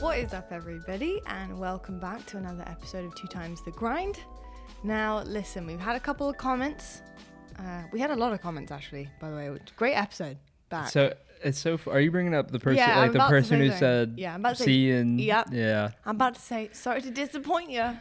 What is up, everybody, and welcome back to another episode of 2 Times the Grind. Now, listen, we've had a couple of comments. We had a lot of comments, actually, by the way. Great episode back. So it's so. Are you bringing up the person, Yeah, like I'm the about to person say who so. said, Yeah, I'm about to say- "See," and Yep. yeah, I'm about to say, sorry to disappoint you,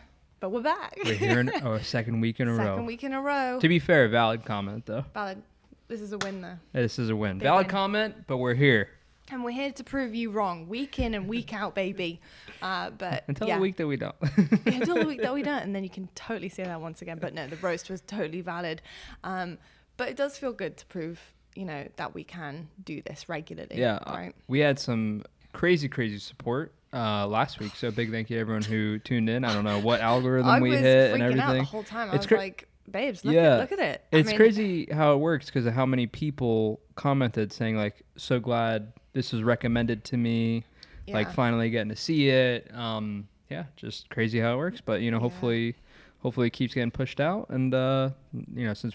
but we're back. we're here in a second week in a row. Second week in a row. To be fair, valid comment though. Valid. This is a win, though. This is a win. Big Valid win. comment, but we're here And we're here to prove you wrong, week in and week out, baby. But until yeah. the week that we don't. Yeah, until the week that we don't, and then you can totally say that once again. But no, the roast was totally valid. But it does feel good to prove, that we can do this regularly. Yeah, right. We had some crazy support last week. So big thank you to everyone who tuned in. I don't know what algorithm we hit and I was freaking out everything. the whole time. I It's was like, babes, look at it. It's crazy how it works because of how many people commented saying like, so glad this was recommended to me, like finally getting to see it. Yeah, just crazy how it works. But, hopefully it keeps getting pushed out. And, since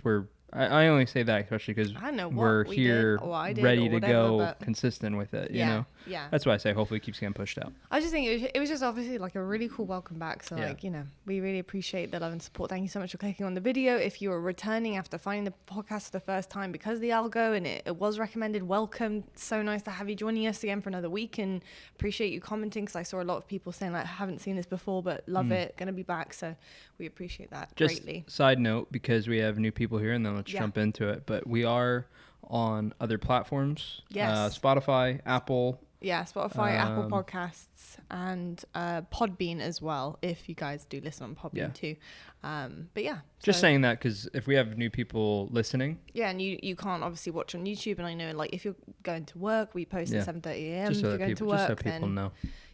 I only say that especially because we're here ready to go consistent with it, you know? Yeah. That's why I say hopefully it keeps getting pushed out. I was just thinking it was just obviously like a really cool welcome back. So we really appreciate the love and support. Thank you so much for clicking on the video. If you are returning after finding the podcast for the first time because of the algo and it was recommended, welcome. So nice to have you joining us again for another week, and appreciate you commenting because I saw a lot of people saying like, I haven't seen this before, but love it. Going to be back. So we appreciate that greatly. Side note, because we have new people here and then let's jump into it. But we are on other platforms. Yes. Spotify, Apple. Yeah, Spotify, Apple Podcasts, and Podbean as well, if you guys do listen on Podbean too. But yeah. Just saying that because if we have new people listening. Yeah, and you can't obviously watch on YouTube. And I know, like, if you're going to work, we post at 7:30 a.m. Just so if you're going to work, just so people know.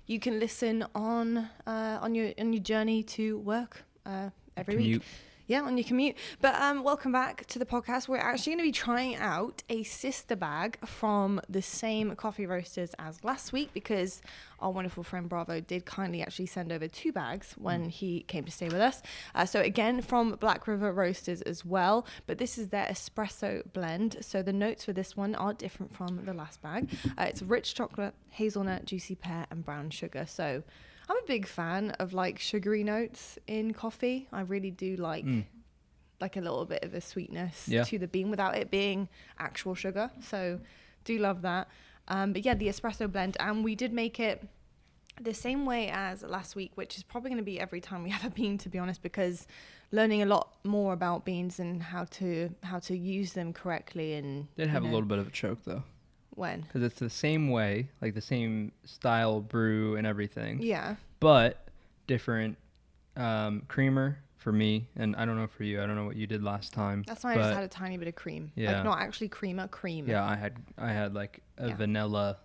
You can listen on your journey to work every week. Yeah, on your commute. But welcome back to the podcast. We're actually going to be trying out a sister bag from the same coffee roasters as last week because our wonderful friend Bravo did kindly actually send over 2 bags when he came to stay with us. So again, from Black River Roasters as well. But this is their espresso blend. So the notes for this one are different from the last bag. It's rich chocolate, hazelnut, juicy pear, and brown sugar. So I'm a big fan of like sugary notes in coffee. I really do like a little bit of a sweetness to the bean without it being actual sugar. So do love that. But yeah, the espresso blend. And we did make it the same way as last week, which is probably going to be every time we have a bean, to be honest, because learning a lot more about beans and how to use them correctly. And did have a little bit of a choke though. When? Because it's the same way, like the same style brew and everything. Yeah. But different creamer for me, and I don't know for you. I don't know what you did last time. That's why I just had a tiny bit of cream. Yeah. Like not actually cream. Yeah, I had like a vanilla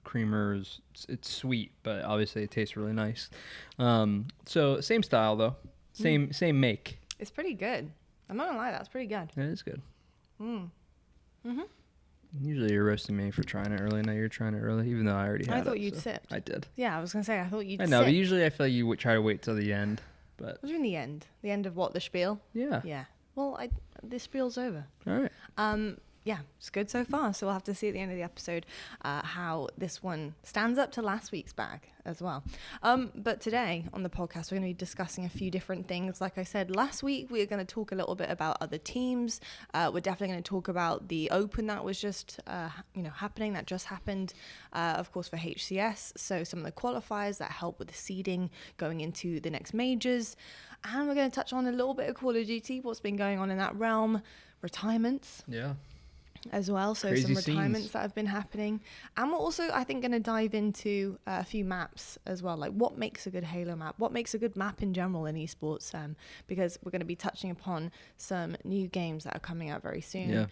creamer. It's sweet, but obviously it tastes really nice. So same style though. Same make. It's pretty good. I'm not gonna lie, that's pretty good. It is good. Mm-hmm. Usually you're roasting me for trying it early. Now you're trying it early, even though I already had it. I thought you'd sip. I did. Yeah, I was going to say, I thought you'd sip. I know, but usually I feel like you would try to wait till the end. But what do you mean the end? The end of what, the spiel? Yeah. Yeah. Well, the spiel's over. All right. Yeah, it's good so far. So we'll have to see at the end of the episode how this one stands up to last week's bag as well. But today on the podcast, we're going to be discussing a few different things. Like I said, last week, we were going to talk a little bit about other teams. We're definitely going to talk about the Open that was just, happening, that just happened, of course, for HCS. So some of the qualifiers that help with the seeding going into the next majors. And we're going to touch on a little bit of Call of Duty, what's been going on in that realm, retirements. Yeah. As well, so crazy some retirements scenes that have been happening, and we're also, I think, going to dive into a few maps as well, like what makes a good Halo map, what makes a good map in general in esports, because we're going to be touching upon some new games that are coming out very soon.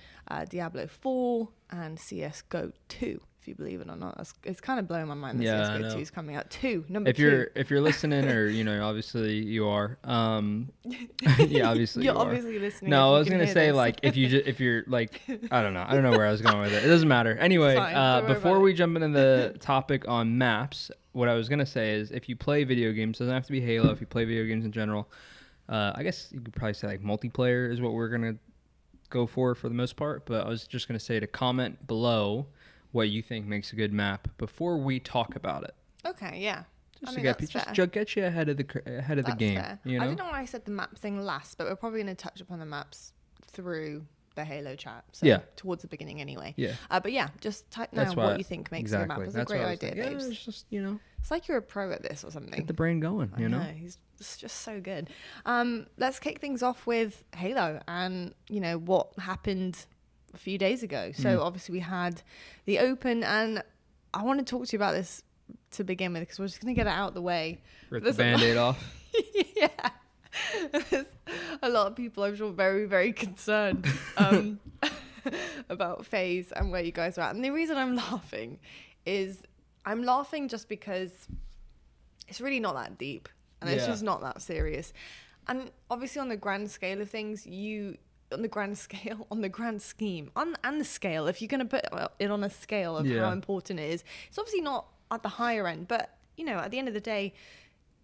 Diablo 4 and CS:GO 2. If you believe it or not, it's kind of blowing my mind that CS:GO 2 is coming out. Number 2. If you're listening, or obviously you are. Yeah, obviously you're obviously listening. No, I was gonna say like if you're like I don't know where I was going with it. It doesn't matter. Anyway, before we jump into the topic on maps, what I was gonna say is if you play video games, it doesn't have to be Halo. If you play video games in general, I guess you could probably say like multiplayer is what we're gonna go for the most part. But I was just gonna say to comment below what you think makes a good map before we talk about it. Okay, yeah. Just get you ahead of the game. Fair. You know? I don't know why I said the map thing last, but we're probably going to touch upon the maps through the Halo chat. So towards the beginning anyway. Yeah. But yeah, just type down what you think makes the map. It's a great idea, babes. It's just, you know. It's like you're a pro at this or something. Get the brain going, you know. He's just so good. Let's kick things off with Halo and, you know, what happened a few days ago. So obviously we had the Open, and I want to talk to you about this to begin with because we're just going to get it out of the way. Rip the Band-Aid off. Yeah. There's a lot of people, I'm sure, very, very concerned about FaZe and where you guys are at. And the reason I'm laughing is I'm laughing just because it's really not that deep and it's just not that serious. And obviously on the grand scale of things, on the grand scheme, and the scale, if you're going to put it on a scale of how important it is, it's obviously not at the higher end. But, you know, at the end of the day,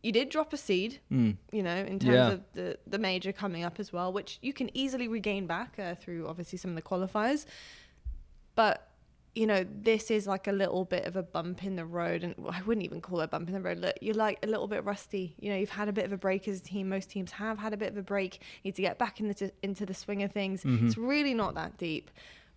you did drop a seed, you know, in terms of the major coming up as well, which you can easily regain back through obviously some of the qualifiers. But, you know, this is like a little bit of a bump in the road, and I wouldn't even call it a bump in the road. Look, you're like a little bit rusty. You know, you've had a bit of a break as a team. Most teams have had a bit of a break. You need to get back into the swing of things. It's really not that deep.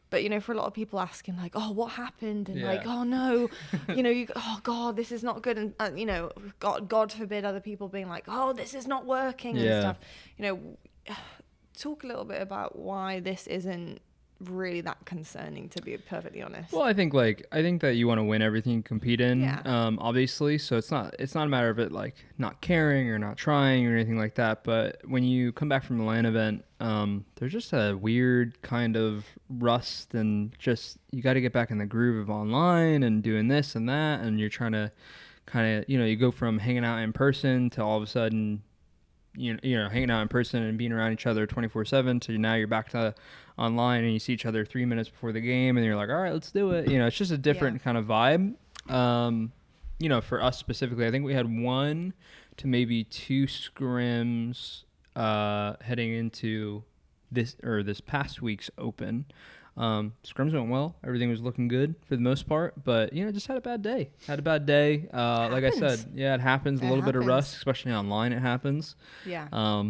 But, you know, for a lot of people asking, like, oh, what happened? And like, oh, no, you know, oh, God, this is not good. And, you know, God forbid other people being like, oh, this is not working and stuff. You know, talk a little bit about why this isn't really that concerning, to be perfectly honest. Well, I think that you want to win everything you compete in, obviously. So it's not a matter of it like not caring or not trying or anything like that. But when you come back from the LAN event, there's just a weird kind of rust, and just you got to get back in the groove of online and doing this and that, and you're trying to kind of, you know, you go from hanging out in person to all of a sudden, you know, hanging out in person and being around each other 24/7 to now you're back to online and you see each other 3 minutes before the game and you're like, all right, let's do it. You know, it's just a different kind of vibe. You know, for us specifically, I think we had 1 to maybe 2 scrims heading into this past week's Open. Scrims went well. Everything was looking good for the most part, but, you know, just had a bad day. Like I said, it happens. A little bit of rust, especially online. It happens. Yeah.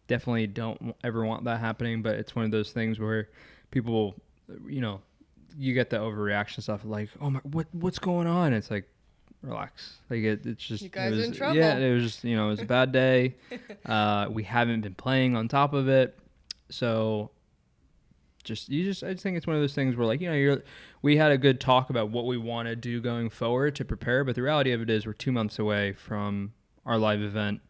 Definitely don't ever want that happening, but it's one of those things where people, you know, you get the overreaction stuff like, oh my, what's going on? It's like, relax. Like it's just, you guys are in trouble. Yeah, it was just, you know, it was a bad day. We haven't been playing on top of it, so I just think it's one of those things where, like, you know, we had a good talk about what we want to do going forward to prepare, but the reality of it is we're 2 months away from our live event.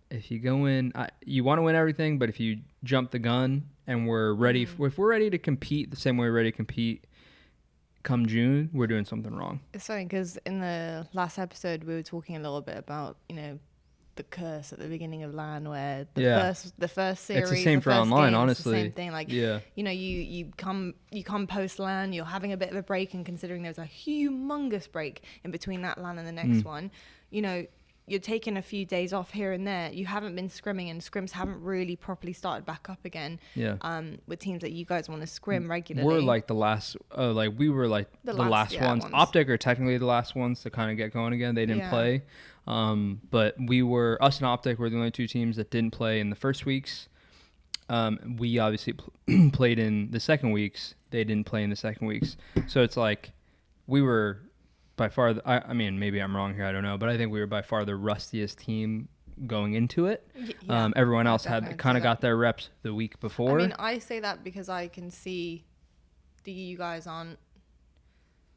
If you go in, you want to win everything, but if you jump the gun and we're ready, if we're ready to compete the same way we're ready to compete come June, we're doing something wrong. It's funny because in the last episode we were talking a little bit about, you know, the curse at the beginning of LAN, where the first series, it's the same for online, honestly. The same thing. Like, you know, you come post LAN, you're having a bit of a break, and considering there's a humongous break in between that LAN and the next one, you know, you're taking a few days off here and there. You haven't been scrimming, and scrims haven't really properly started back up again. With teams that you guys want to scrim regularly. We're like the last, we were like the last ones. Optic are technically the last ones to kind of get going again. They didn't play. But us and Optic were the only 2 teams that didn't play in the first weeks. We obviously played in the second weeks. They didn't play in the second weeks. So it's like we were by far, I mean, maybe I'm wrong here, I don't know, but I think we were by far the rustiest team going into it. Everyone else had kind of got their reps the week before. I mean, I say that because I can see you guys aren't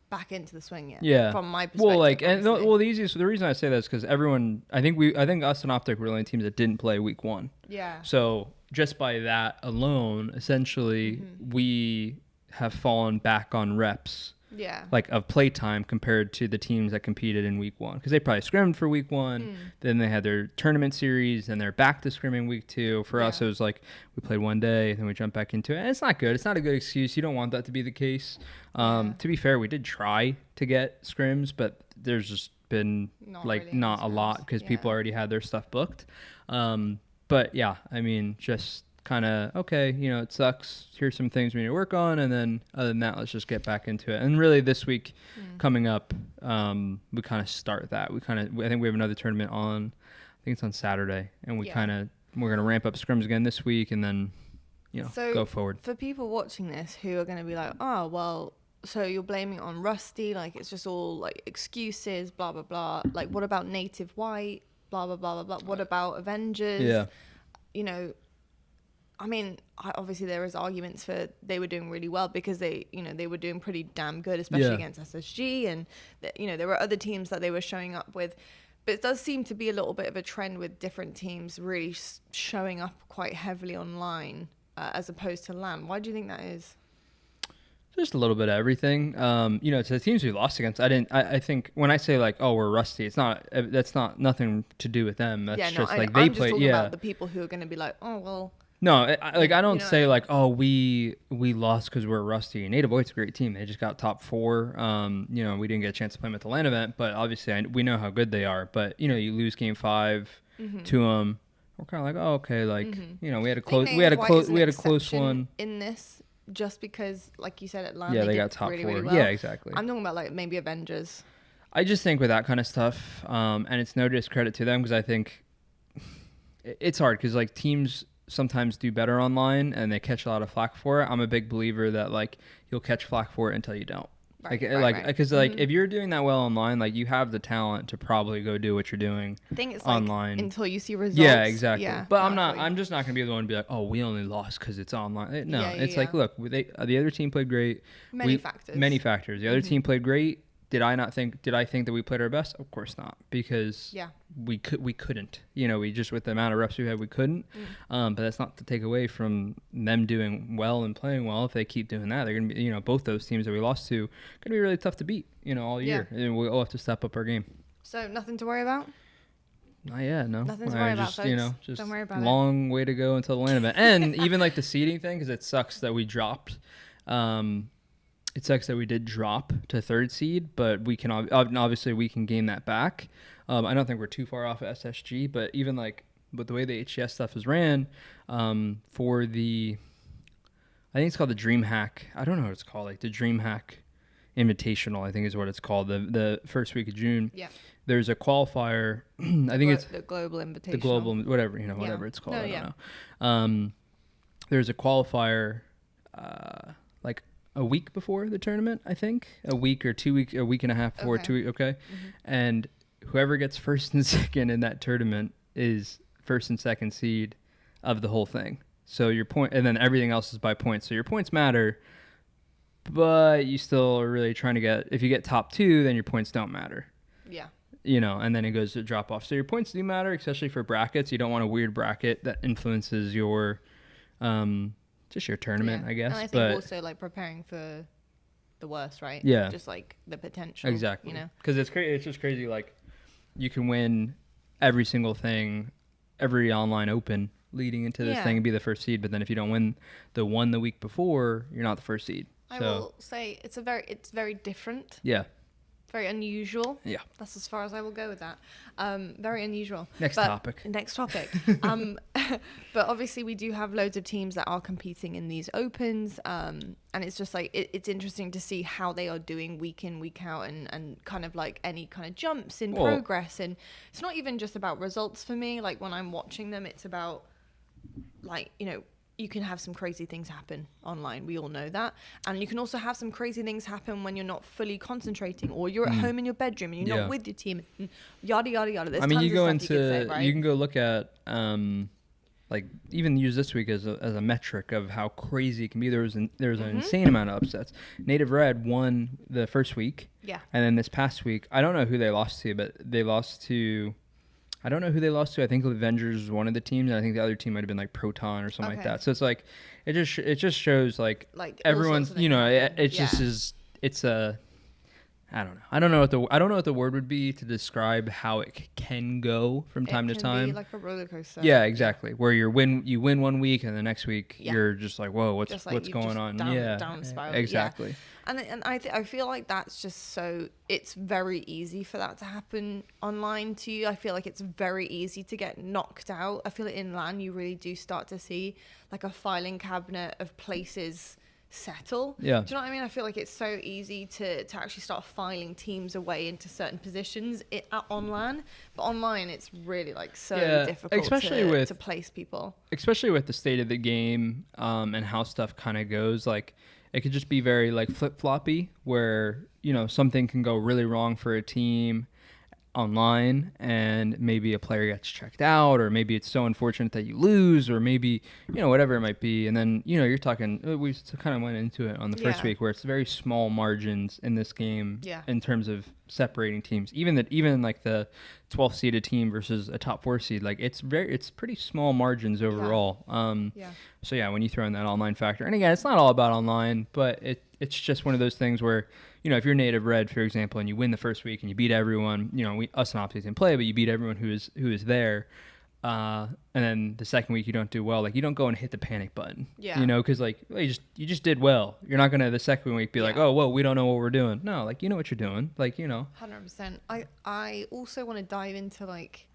back into the swing yet. Yeah. From my perspective. The reason I say that is because I think us and Optic were the only teams that didn't play week 1. Yeah. So just by that alone, essentially, we have fallen back on reps. Yeah. Like of playtime compared to the teams that competed in week 1, because they probably scrimmed for week 1, then they had their tournament series, and they're back to scrimming week 2. For us, it was like we played one day, then we jumped back into it, and it's not good. It's not a good excuse. You don't want that to be the case. To be fair, we did try to get scrims, but there's just been not a lot because people already had their stuff booked. But yeah, I mean, just kind of, okay, you know, it sucks. Here's some things we need to work on. And then other than that, let's just get back into it. And really this week coming up, we kind of start that. I think we have another tournament on, I think it's on Saturday. And we're going to ramp up scrims again this week and then, you know, go forward. For people watching this who are going to be like, oh, well, so you're blaming it on Rusty, like it's just all like excuses, blah, blah, blah. Like, what about Native White, blah, blah, blah, blah, blah. What about Avengers? Yeah. You know, I mean, obviously there is arguments for they were doing really well because they were doing pretty damn good, especially against SSG. And, you know, there were other teams that they were showing up with. But it does seem to be a little bit of a trend with different teams really showing up quite heavily online as opposed to LAN. Why do you think that is? Just a little bit of everything. You know, to the teams we lost against, I think when I say like, oh, we're rusty, that's not nothing to do with them. That's just like they play. Yeah, about the people who are going to be like, oh, well. No, I don't say like, oh, we lost because we're rusty. Native White's a great team. They just got top 4. You know, we didn't get a chance to play them at the LAN event, but obviously we know how good they are. But you know, you lose game 5 to them. We're kind of like, oh, okay, like you know, we had a close one in this. Just because, like you said, at LAN, they got top really, 4. Really well. Yeah, exactly. I'm talking about like maybe Avengers. I just think with that kind of stuff, and it's no discredit to them because I think it's hard because like teams sometimes do better online and they catch a lot of flack for it. I'm a big believer that like you'll catch flack for it until you don't. Right, because if you're doing that well online, like you have the talent to probably go do what you're doing online until you see results. Yeah, exactly. Yeah, but I'm just not gonna be the one to be like, oh, we only lost because it's online. No, it's like, look, the other team played great. Many factors. The other team played great. Did I think that we played our best? Of course not, because we couldn't. You know, we just with the amount of reps we had, we couldn't. But that's not to take away from them doing well and playing well. If they keep doing that, they're gonna be, you know, both those teams that we lost to gonna be really tough to beat. You know, all year, and we'll all have to step up our game. So nothing to worry about. Not yet, no. Nothing to worry about, folks. You know, just don't worry about long way to go until the LAN event, and even like the seeding thing, because it sucks that we dropped. It sucks that we did drop to 3rd seed, but we can obviously we can gain that back. I don't think we're too far off of SSG, but even like with the way the HCS stuff is ran, for the, I think it's called the DreamHack. I don't know what it's called, like the DreamHack Invitational, I think is what it's called. The first week of June. Yeah. There's a qualifier. I think it's the Global Invitational. The Global, whatever it's called. I don't know. There's a qualifier, like a week before the tournament, I think. A week or 2 weeks, a week and a half before, 2 weeks, okay? And whoever gets 1st and 2nd in that tournament is 1st and 2nd seed of the whole thing. So your point, and then everything else is by points. So your points matter, but you still are really trying to get, if you get top 2, then your points don't matter. Yeah. You know, and then it goes to drop off. So your points do matter, especially for brackets. You don't want a weird bracket that influences your, just your tournament, I guess. And I think also like preparing for the worst, right? Yeah. Just like the potential. Exactly. You know, because it's just crazy. Like you can win every single thing, every online open leading into this thing and be the 1st seed, but then if you don't win the one the week before, you're not the 1st seed. I will say it's very different. Yeah. Very unusual. Yeah. That's as far as I will go with that. Very unusual. Next topic. But obviously we do have loads of teams that are competing in these opens. And it's just like, it's interesting to see how they are doing week in, week out and kind of like any kind of jumps in progress. And it's not even just about results for me. Like when I'm watching them, it's about like, you know, you can have some crazy things happen online. We all know that. And you can also have some crazy things happen when you're not fully concentrating or you're at home in your bedroom and you're not with your team. Yada, yada, yada. There's tons of stuff you can say, right? You can go look at, like even use this week as a metric of how crazy it can be. There was an insane amount of upsets. Native Red won the first week. Yeah. And then this past week, I don't know who they lost to, but they lost to, I don't know who they lost to. I think Avengers was one of the teams, and I think the other team might have been like Proton or something like that. So it's like it just shows like everyone's, you know, it just is, it's a, I don't know. I don't know what the word would be to describe how it can go from time to time. It can be like a roller coaster. Yeah, exactly. Where you win 1 week and the next week you're just like, whoa, what's going on? Down spiral. Exactly. Yeah. And I feel like that's just it's very easy for that to happen online to you. I feel like it's very easy to get knocked out. I feel like in LAN you really do start to see like a filing cabinet of places settle. Yeah. Do you know what I mean? I feel like it's so easy to actually start filing teams away into certain positions online, but online it's really like difficult to place people. Especially with the state of the game and how stuff kind of goes. Like it could just be very like flip-floppy where, something can go really wrong for a team online and maybe a player gets checked out, or maybe it's so unfortunate that you lose, or maybe whatever it might be, and then you're talking, we kind of went into it on the first week where it's very small margins in this game in terms of separating teams, even like the 12th seeded team versus a top 4 seed, like it's pretty small margins overall. So when you throw in that online factor, and again, it's not all about online, but it's just one of those things where if you're native red, for example, and you win the first week and you beat everyone, us and Optics didn't play, but you beat everyone who is there, and then the second week you don't do well, like you don't go and hit the panic button, because like you just did well. You're not gonna the second week be like, oh, whoa, we don't know what we're doing. No, like what you're doing, like 100%. I also want to dive into like,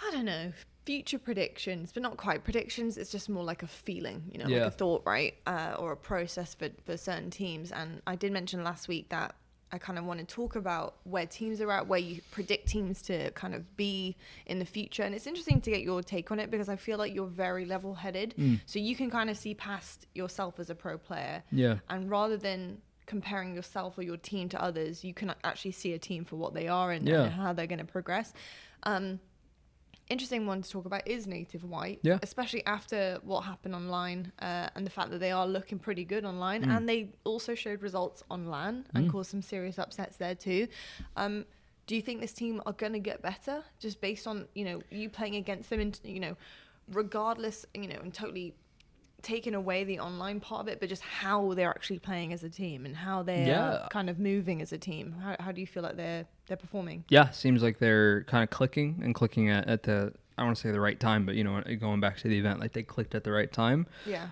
I don't know, future predictions, but not quite predictions. It's just more like a feeling, like a thought, right? Or a process for certain teams. And I did mention last week that I kind of want to talk about where teams are at, where you predict teams to kind of be in the future. And it's interesting to get your take on it because I feel like you're very level-headed. So you can kind of see past yourself as a pro player. Yeah. And rather than comparing yourself or your team to others, you can actually see a team for what they are and how they're going to progress. Interesting one to talk about is native white, especially after what happened online and the fact that they are looking pretty good online, and they also showed results on LAN and caused some serious upsets there too. Do you think this team are going to get better just based on you playing against them and regardless and totally taking away the online part of it, but just how they're actually playing as a team and how they're kind of moving as a team? How do you feel like they're performing? Yeah, seems like they're kind of clicking at the, I want to say the right time, but going back to the event, like they clicked at the right time. Yeah.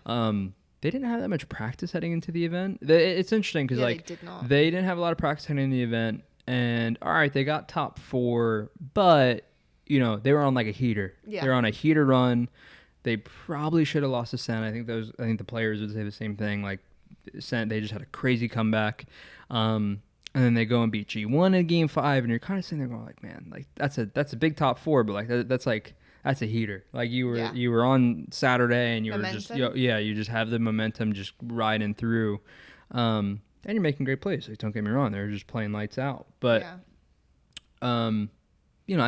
They didn't have that much practice heading into the event. It's interesting because they didn't have a lot of practice heading into the event, and all right, they got top 4, but they were on like a heater. Yeah. They were on a heater run. They probably should have lost to Sen. I think the players would say the same thing. Like Sen, they just had a crazy comeback, and then they go and beat G1 in Game 5, and you're kind of sitting there going like, man, like that's a big top 4, but like that's a heater. Like you were on Saturday and you momentum. Were just you just have the momentum just riding through, and you're making great plays. Like don't get me wrong, they're just playing lights out. But I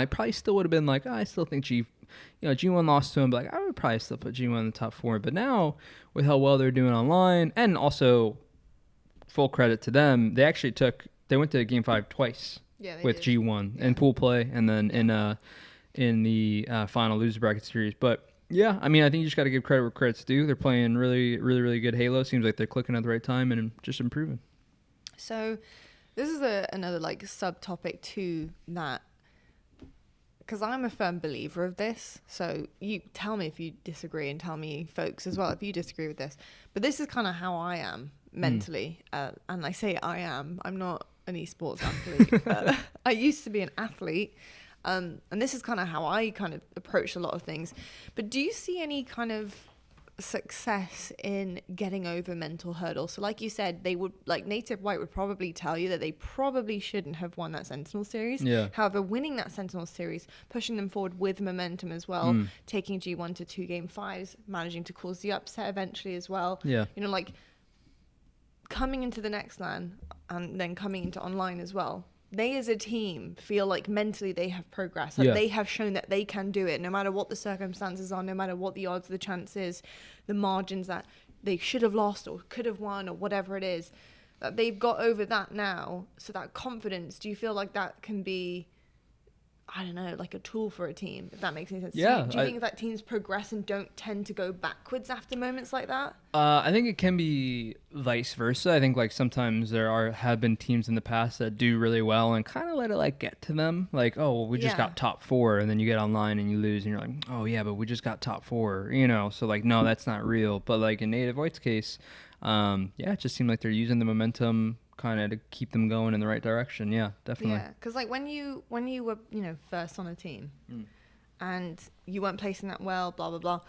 probably still would have been like, I still think G1 lost to him, but like I would probably still put G1 in the top 4. But now with how well they're doing online, and also full credit to them, they went to Game 5 twice with G1 in pool play, and then in the final loser bracket series. But yeah, I mean, I think you just got to give credit where credit's due. They're playing really, really, really good Halo. Seems like they're clicking at the right time and just improving. So this is another like subtopic to that, because I'm a firm believer of this. So you tell me if you disagree, and tell me, folks, as well, if you disagree with this. But this is kind of how I am mentally. And I say I'm not an esports athlete. I used to be an athlete. And this is kind of how I kind of approach a lot of things. But do you see any kind of success in getting over mental hurdles? So like you said, they would, like native white would probably tell you that they probably shouldn't have won that Sentinel series. However, winning that Sentinel series, pushing them forward with momentum as well, taking G1 to 2 Game 5s, managing to cause the upset eventually as well. Like coming into the next LAN and then coming into online as well, they as a team feel like mentally they have progressed. Like they have shown that they can do it no matter what the circumstances are, no matter what the odds, the chances, the margins that they should have lost or could have won or whatever it is. That they've got over that now. So that confidence, do you feel like that can be I don't know, like a tool for a team, if that makes any sense. Yeah. Do you think that teams progress and don't tend to go backwards after moments like that? I think it can be vice versa. I think like sometimes have been teams in the past that do really well and kind of let it like get to them. Like, oh, well, we just got top 4, and then you get online and you lose, and you're like, oh yeah, but we just got top 4, you know? So like, no, that's not real. But like in Native Void's case, it just seemed like they're using the momentum kind of to keep them going in the right direction. Yeah, definitely. Yeah, because like when you were first on a team and you weren't placing that well, blah blah blah,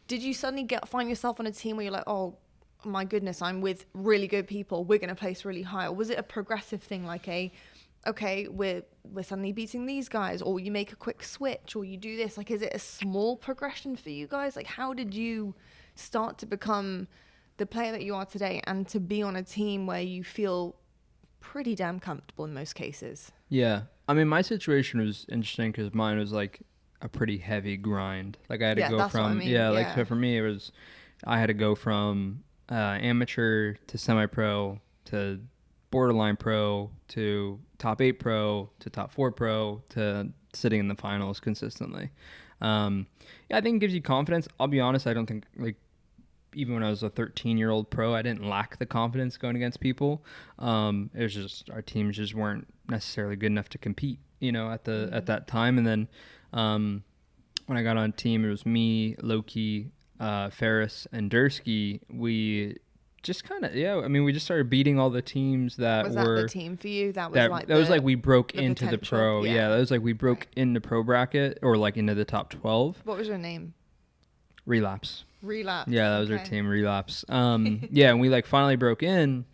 did you suddenly find yourself on a team where you're like, oh my goodness, I'm with really good people, we're going to place really high? Or was it a progressive thing, like okay, we're suddenly beating these guys, or you make a quick switch, or you do this? Like, is it a small progression for you guys? Like, how did you start to become the player that you are today and to be on a team where you feel pretty damn comfortable in most cases? Yeah. I mean, my situation was interesting because mine was like a pretty heavy grind. Like I had to go from, so for me, I had to go from amateur to semi-pro to borderline pro to top 8 pro to top 4 pro to sitting in the finals consistently. I think it gives you confidence. I'll be honest, I don't think like, even when I was a 13-year-old pro, I didn't lack the confidence going against people. It was just our teams just weren't necessarily good enough to compete, at that time. And then when I got on team, it was me, Loki, Ferris, and Dersky. We just kind of we just started beating all the teams that was were that the team for you. That was like we broke into potential. The pro. Yeah, that was like we broke into pro bracket or like into the top 12. What was your name? Relapse. Yeah, that was our team, Relapse. And we like finally broke in,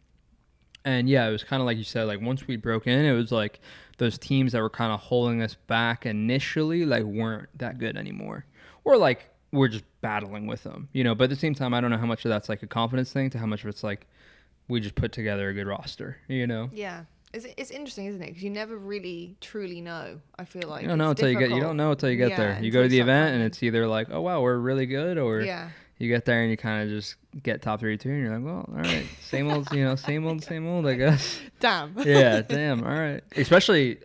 and it was kind of like you said, like once we broke in, it was like those teams that were kind of holding us back initially like weren't that good anymore, or like we're just battling with them, but at the same time, I don't know how much of that's like a confidence thing to how much of it's like we just put together a good roster, Yeah. It's interesting, isn't it? Because you never really truly know. I feel like you don't know until you get there. You go to the event and it's either like, oh wow, we're really good, or you get there and you kind of just get top 32 and you're like, well, all right, same old, same old, I guess. Damn. Yeah, damn. All right. Especially,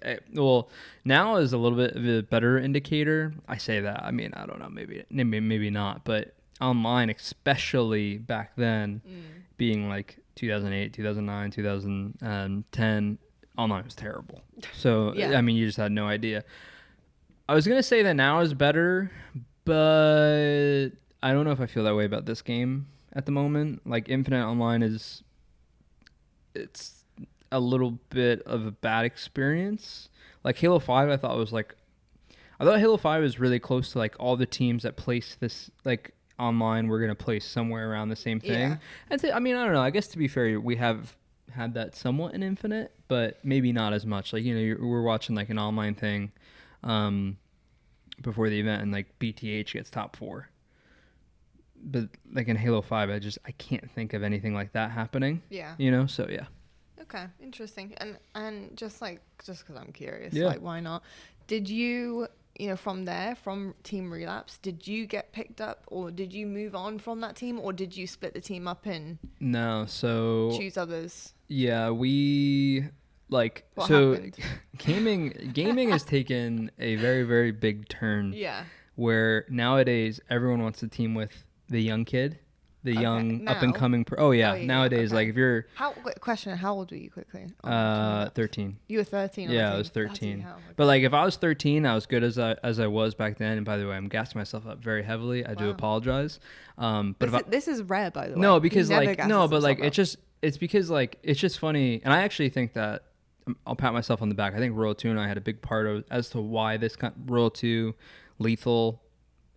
now is a little bit of a better indicator. I say that. I mean, I don't know, maybe not, but online, especially back then, being like 2008, 2009, 2010, online was terrible. So, I mean, you just had no idea. I was going to say that now is better, but I don't know if I feel that way about this game at the moment. Like, Infinite Online it's a little bit of a bad experience. Like, Halo 5, I thought Halo 5 was really close to, like, all the teams that placed this, like, online we're going to place somewhere around the same thing. I mean, I don't know. I guess to be fair, we have had that somewhat in Infinite, but maybe not as much. Like, we're watching like an online thing before the event, and like BTH gets top 4. But like in Halo 5, I can't think of anything like that happening. Yeah. So yeah. Okay, interesting. And just because I'm curious, like why not? Did you from Team Relapse, did you get picked up, or did you move on from that team, or did you split the team up and choose others? Yeah, we like what happened? gaming has taken a very, very big turn. Yeah. Where nowadays everyone wants to team with the young kid. The young up and coming nowadays, like if you're how old were you quickly? 13. You were 13. Yeah, I was 13. But like if I was 13, I was good as I was back then. And by the way, I'm gassing myself up very heavily. I do apologize. But this is rare, by the way. No, because it's because like it's just funny, and I actually think that I'll pat myself on the back. I think Royal 2 and I had a big part of as to why this Royal 2, Lethal,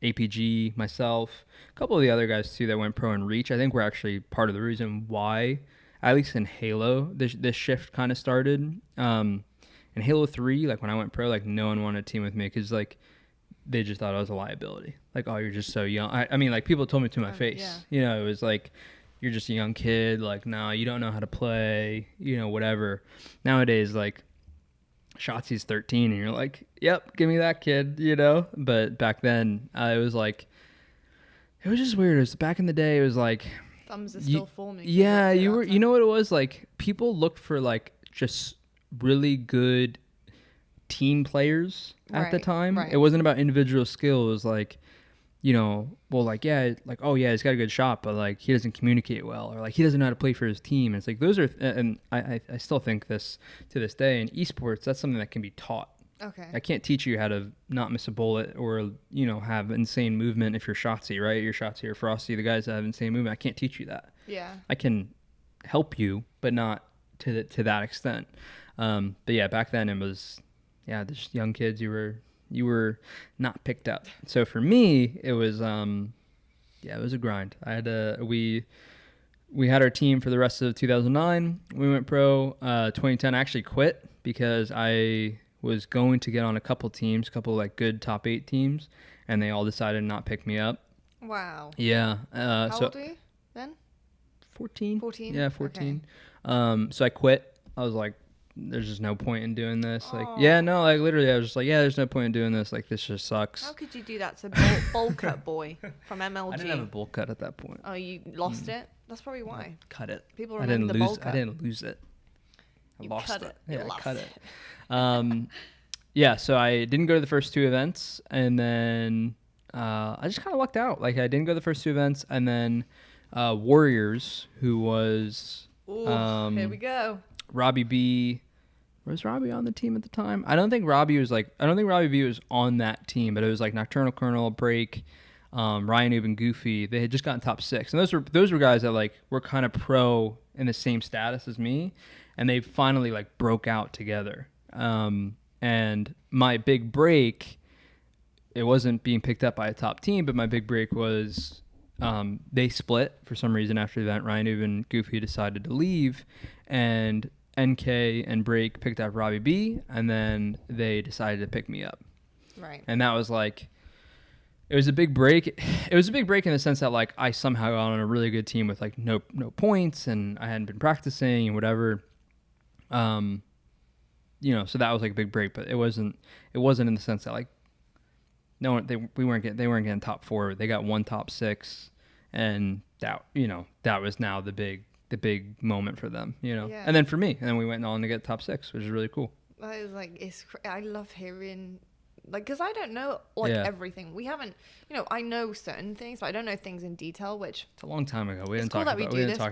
APG, myself, a couple of the other guys too that went pro and Reach, I think we're actually part of the reason why, at least in Halo, this shift kind of started. In Halo 3, like when I went pro, like no one wanted to team with me because like they just thought I was a liability. Like, oh, you're just so young. I mean, like people told me to my face. Yeah. It was like, you're just a young kid. Like, no, you don't know how to play. Whatever. Nowadays, like, Shotzi's 13 and you're like, yep, give me that kid, but back then it was like, it was just weird. It was back in the day, it was like thumbs are still forming. Yeah, what it was like, people looked for like just really good team players at the time. Right. It wasn't about individual skill. It was like, you know, well, like, yeah, like, oh yeah, he's got a good shot, but like he doesn't communicate well, or like he doesn't know how to play for his team. And it's like those are, and I still think this to this day in esports, that's something that can be taught. Okay. I can't teach you how to not miss a bullet or, you know, have insane movement if you're Shotsy, right? You're Shotsy or Frosty, the guys that have insane movement. I can't teach you that. Yeah. I can help you, but not to that extent. But yeah, back then it was, yeah, just young kids. You were not picked up. So for me, it was, it was a grind. I had we had our team for the rest of 2009. We went pro. 2010, I actually quit because I was going to get on a couple like good top 8 teams, and they all decided to not pick me up. Wow. Yeah. How old were you then? 14. 14? Yeah, 14. Okay. So I quit. I was like, there's just no point in doing this. Like, yeah, no, like literally I was just like, yeah, there's no point in doing this. Like, this just sucks. How could you do that to bowl cut boy from MLG? I didn't have a bowl cut at that point. Oh, you lost it? That's probably why. Cut it. People remember the bowl cut. I didn't lose it. You lost cut it. it. Yeah, I cut it. Yeah, so I didn't go to the first 2 events, and then I just kind of lucked out. Like, I didn't go to the first 2 events, and then Warriors, who was here we go. Robbie B. Was Robbie on the team at the time? I don't think Robbie B was on that team, but it was like Nocturnal Colonel, Break, Ryan Noob, and Goofy. They had just gotten top 6, and those were guys that like were kind of pro in the same status as me, and they finally like broke out together. And my big break, it wasn't being picked up by a top team, but my big break was they split for some reason after the event. Ryan Noob and Goofy decided to leave, and NK and Break picked up Robbie B, and then they decided to pick me up. Right. And that was like, it was a big break. It was a big break in the sense that like I somehow got on a really good team with like no points, and I hadn't been practicing and whatever. You know, so that was like a big break, but it wasn't in the sense that like they weren't getting top 4. They got 1 top 6, and that, you know, that was now the big moment for them, you know. Yeah. And then for me, and then we went on to get top 6, which is really cool. That is like, I love hearing, like, because I don't know like everything. We haven't, you know, I know certain things, but I don't know things in detail. Which it's a long time ago. We didn't talk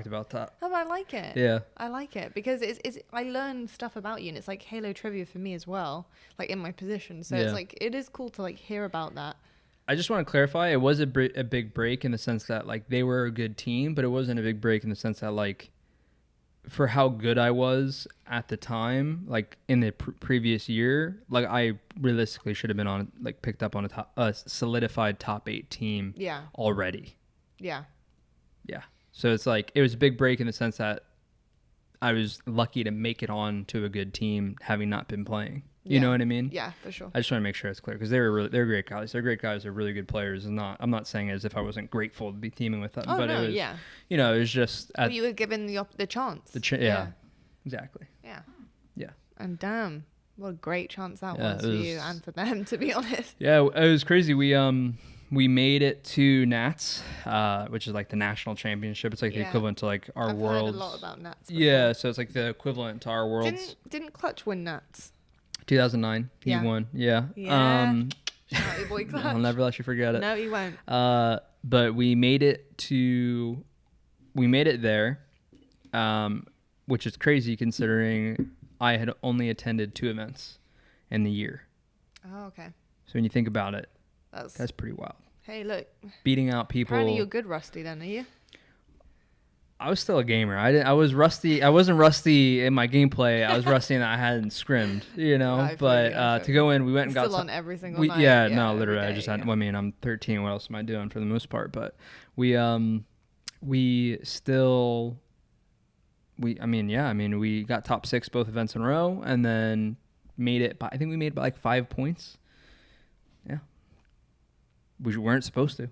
about that. Oh, I like it. Yeah, I like it because it's I learn stuff about you, and it's like Halo trivia for me as well, like in my position. So it's like it is cool to like hear about that. I just want to clarify, it was a big break in the sense that like they were a good team, but it wasn't a big break in the sense that like for how good I was at the time, like in the previous year, like I realistically should have been on, like picked up on a solidified top 8 team already. Yeah. Yeah. So it's like, it was a big break in the sense that I was lucky to make it on to a good team having not been playing. You know what I mean? Yeah, for sure. I just want to make sure it's clear because they're great guys. They're great guys. They're really good players. I'm not saying it as if I wasn't grateful to be teaming with them. Oh, but no, it was, yeah. You know, it was just. You were given the chance. Yeah, exactly. Yeah. Yeah. And damn, what a great chance that was for you and for them, to be honest. Yeah, it was crazy. We made it to Nats, which is like the national championship. It's like the equivalent to like our Worlds. I've heard a lot about Nats before. Yeah, so it's like the equivalent to our Worlds. Didn't Clutch win Nats? 2009, he won. Yeah. Shout out your boy Clutch. I'll never let you forget it. No, you won't. But we made it there, which is crazy considering I had only attended 2 events in the year. Oh, okay. So when you think about it, that's pretty wild. Hey, look. Beating out people. Apparently you're good Rusty then, are you? I was still a gamer. I was rusty. I wasn't rusty in my gameplay. I was rusty in that I hadn't scrimmed, you know. But to go in, we went and got still on every single night. Yeah, no, literally. Day, I just had. I mean, I'm 13. What else am I doing for the most part? But we got top 6 both events in a row, and then made it. I think we made by like 5 points. Yeah, we weren't supposed to.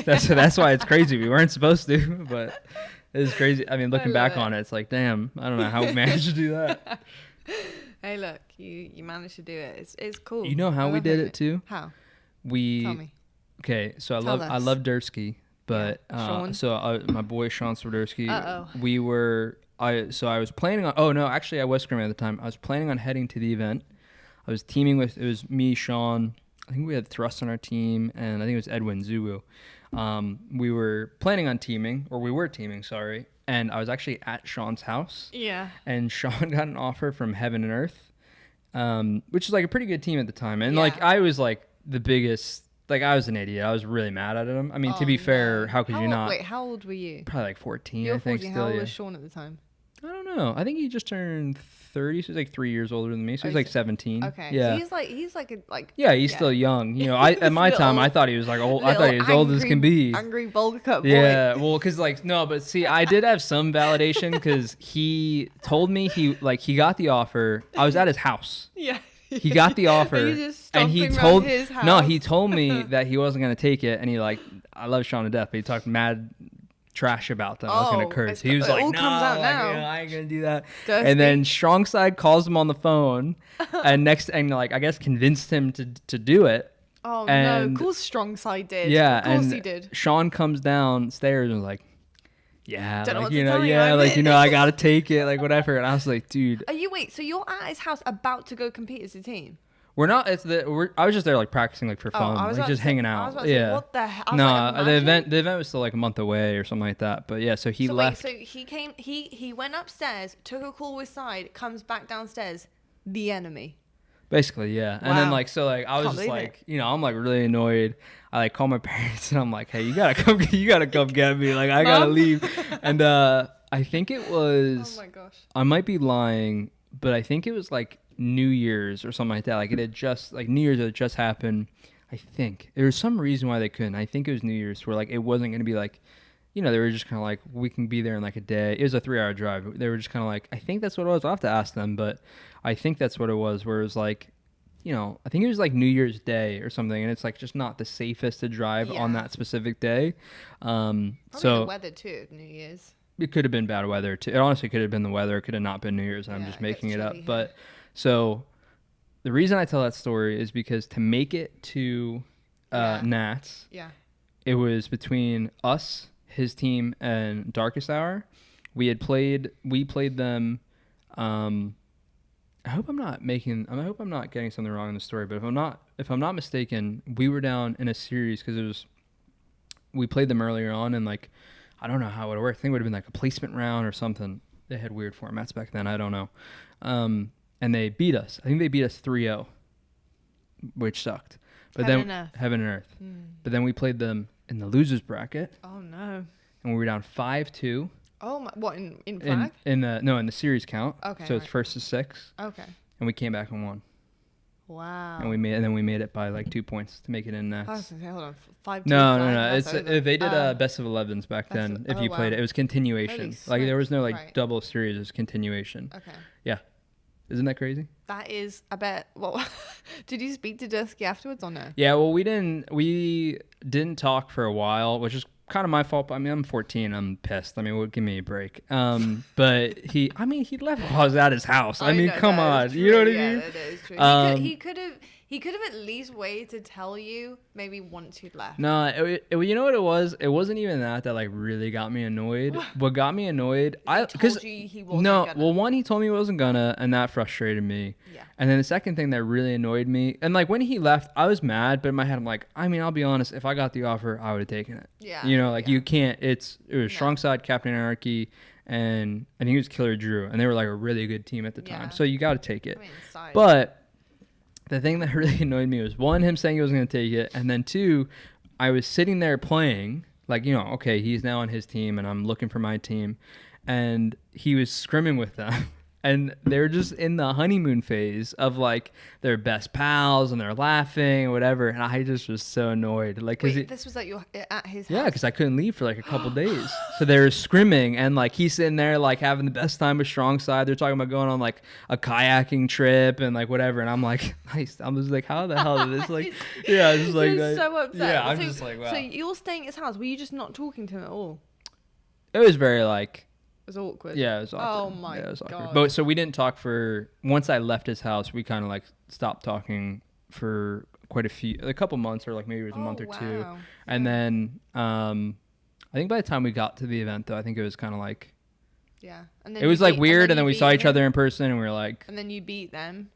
That's why it's crazy. We weren't supposed to, but. It's crazy. I mean, looking back on it, it's like, damn, I don't know how we managed to do that. Hey, look, you managed to do it. It's cool. You know how we did it too? How? Tell me. Okay, so I love Dersky, but my boy Sean Swiderski. I was planning on. Oh no, actually, I was scrimming at the time. I was planning on heading to the event. I was teaming with, it was me, Sean. I think we had Thrust on our team, and I think it was Edwin Zulu. We were planning on teaming, or we were teaming, sorry. And I was actually at Sean's house. Yeah. And Sean got an offer from Heaven and Earth, which is like a pretty good team at the time. And Yeah. like I was like the biggest, like I was an idiot. I was really mad at him. I mean, to be fair, how could you not? Wait, how old were you? Probably like 14, You were I think. 14. Still, How old yeah. was Sean at the time? I don't know. I think he just turned 30, so he's like 3 years older than me. So he's like 17. Okay. Yeah. So he's like. Yeah, he's still young. You know, at my time, I thought he was like old. I thought he was old as can be. Angry bowl cut boy. Yeah, well, because like no, but see, I did have some validation because he told me he got the offer. I was at his house. Yeah. He got the offer, and he told his house. no, he told me that he wasn't gonna take it, and he like I love Sean to death, but he talked mad trash about them. I was gonna curse. He was like, "No, comes out like, now. you know, I ain't gonna do that." Dersky. And then StrongSide calls him on the phone, and like I guess convinced him to do it. Oh and, no! Of course, StrongSide did. Yeah, of course and he did. Sean comes downstairs and was like, "Yeah, Don't know like what to you know, tell you, yeah, I'm like you in." know, I gotta take it, like whatever." And I was like, "Dude, Wait, so you're at his house about to go compete as a team? we're not. I was just there like practicing like for fun, like just hanging out. Yeah. What the hell? No, the event was still like a month away or something like that. But yeah, so he left. Wait, so he came. He went upstairs, took a call with Side, comes back downstairs. The enemy. Basically, yeah. And then like I was just like, you know, I'm like really annoyed. I like call my parents and I'm like, hey, you gotta come get me. Like I gotta leave. And I think it was. Oh my gosh. I might be lying, but I think it was like New Year's or something like that. Like it had just like New Year's had just happened. I think there was some reason why they couldn't. I think it was New Year's where like it wasn't gonna be like, you know, they were just kind of like, we can be there in like a day. It was a 3-hour drive. They were just kind of like, I think that's what it was. I'll have to ask them, but I think that's what it was. Where it was like, you know, I think it was like New Year's Day or something, and it's like just not the safest to drive on that specific day. Probably so the weather too. New Year's. It could have been bad weather too. It honestly could have been the weather. It could have not been New Year's, and I'm just making it up. Chilly, But so the reason I tell that story is because to make it to Nats, it was between us, his team, and Darkest Hour. We played them. I hope I'm not getting something wrong in the story, but if I'm not mistaken, we were down in a series because we played them earlier on, and like I don't know how it would work. I think it would have been like a placement round or something. They had weird formats back then. I don't know. And they beat us. I think they beat us 3-0, which sucked. But Heaven and Earth. But then we played them in the losers bracket. Oh no. And we were down 5-2. Oh my! What in flag? In the series count. Okay. So it's first to 6. Okay. And we came back and won. Wow. And we made it by like 2 points to make it in Nats. Hold on, 5-2. No. It's they did best of 11s back then. If you played it, it was continuation. Like there was no like double series. It was continuation. Okay. Yeah. Isn't that crazy? That is, I bet. Well, did you speak to Dersky afterwards or no? Yeah. Well, we didn't talk for a while, which is kind of my fault. I mean, I'm 14. I'm pissed. I mean, give me a break. But he left while I was at his house. I mean, come on. You know what I mean? Yeah, that is true. He could have at least waited to tell you maybe once he'd left. No, you know what it was? It wasn't even that like really got me annoyed. What got me annoyed, one, he told me he wasn't gonna, and that frustrated me. Yeah. And then the second thing that really annoyed me, and like when he left, I was mad, but in my head I'm like, I mean, I'll be honest, if I got the offer, I would have taken it. Yeah. You know, like you can't. It was StrongSide, Captain Anarchy, and I think it was Killer Drew, and they were like a really good team at the time. So you got to take it. I mean, but the thing that really annoyed me was, one, him saying he was going to take it, and then 2, I was sitting there playing, like, you know, okay, he's now on his team, and I'm looking for my team, and he was scrimming with them, and they're just in the honeymoon phase of, like, their best pals, and they're laughing, and whatever, and I just was so annoyed. Like, this was at his house? Yeah, because I couldn't leave for, like, a couple days. So they were scrimming, and, like, he's sitting there, like, having the best time with StrongSide. They're talking about going on, like, a kayaking trip and, like, whatever, and I'm like, nice. I'm just like, how the hell did this, like, yeah, it's just like, you're so upset. Yeah, I'm just like, wow. So you're staying at his house. Were you just not talking to him at all? It was very, like, it was awkward. Yeah, it was awkward. Oh my god. But so we didn't talk once I left his house, we kind of like stopped talking for quite a couple months, or like maybe it was a month or 2. And then I think by the time we got to the event though, I think it was kind of like, yeah. And then it was like weird, and then we saw each other in person and we were like, and then you beat them.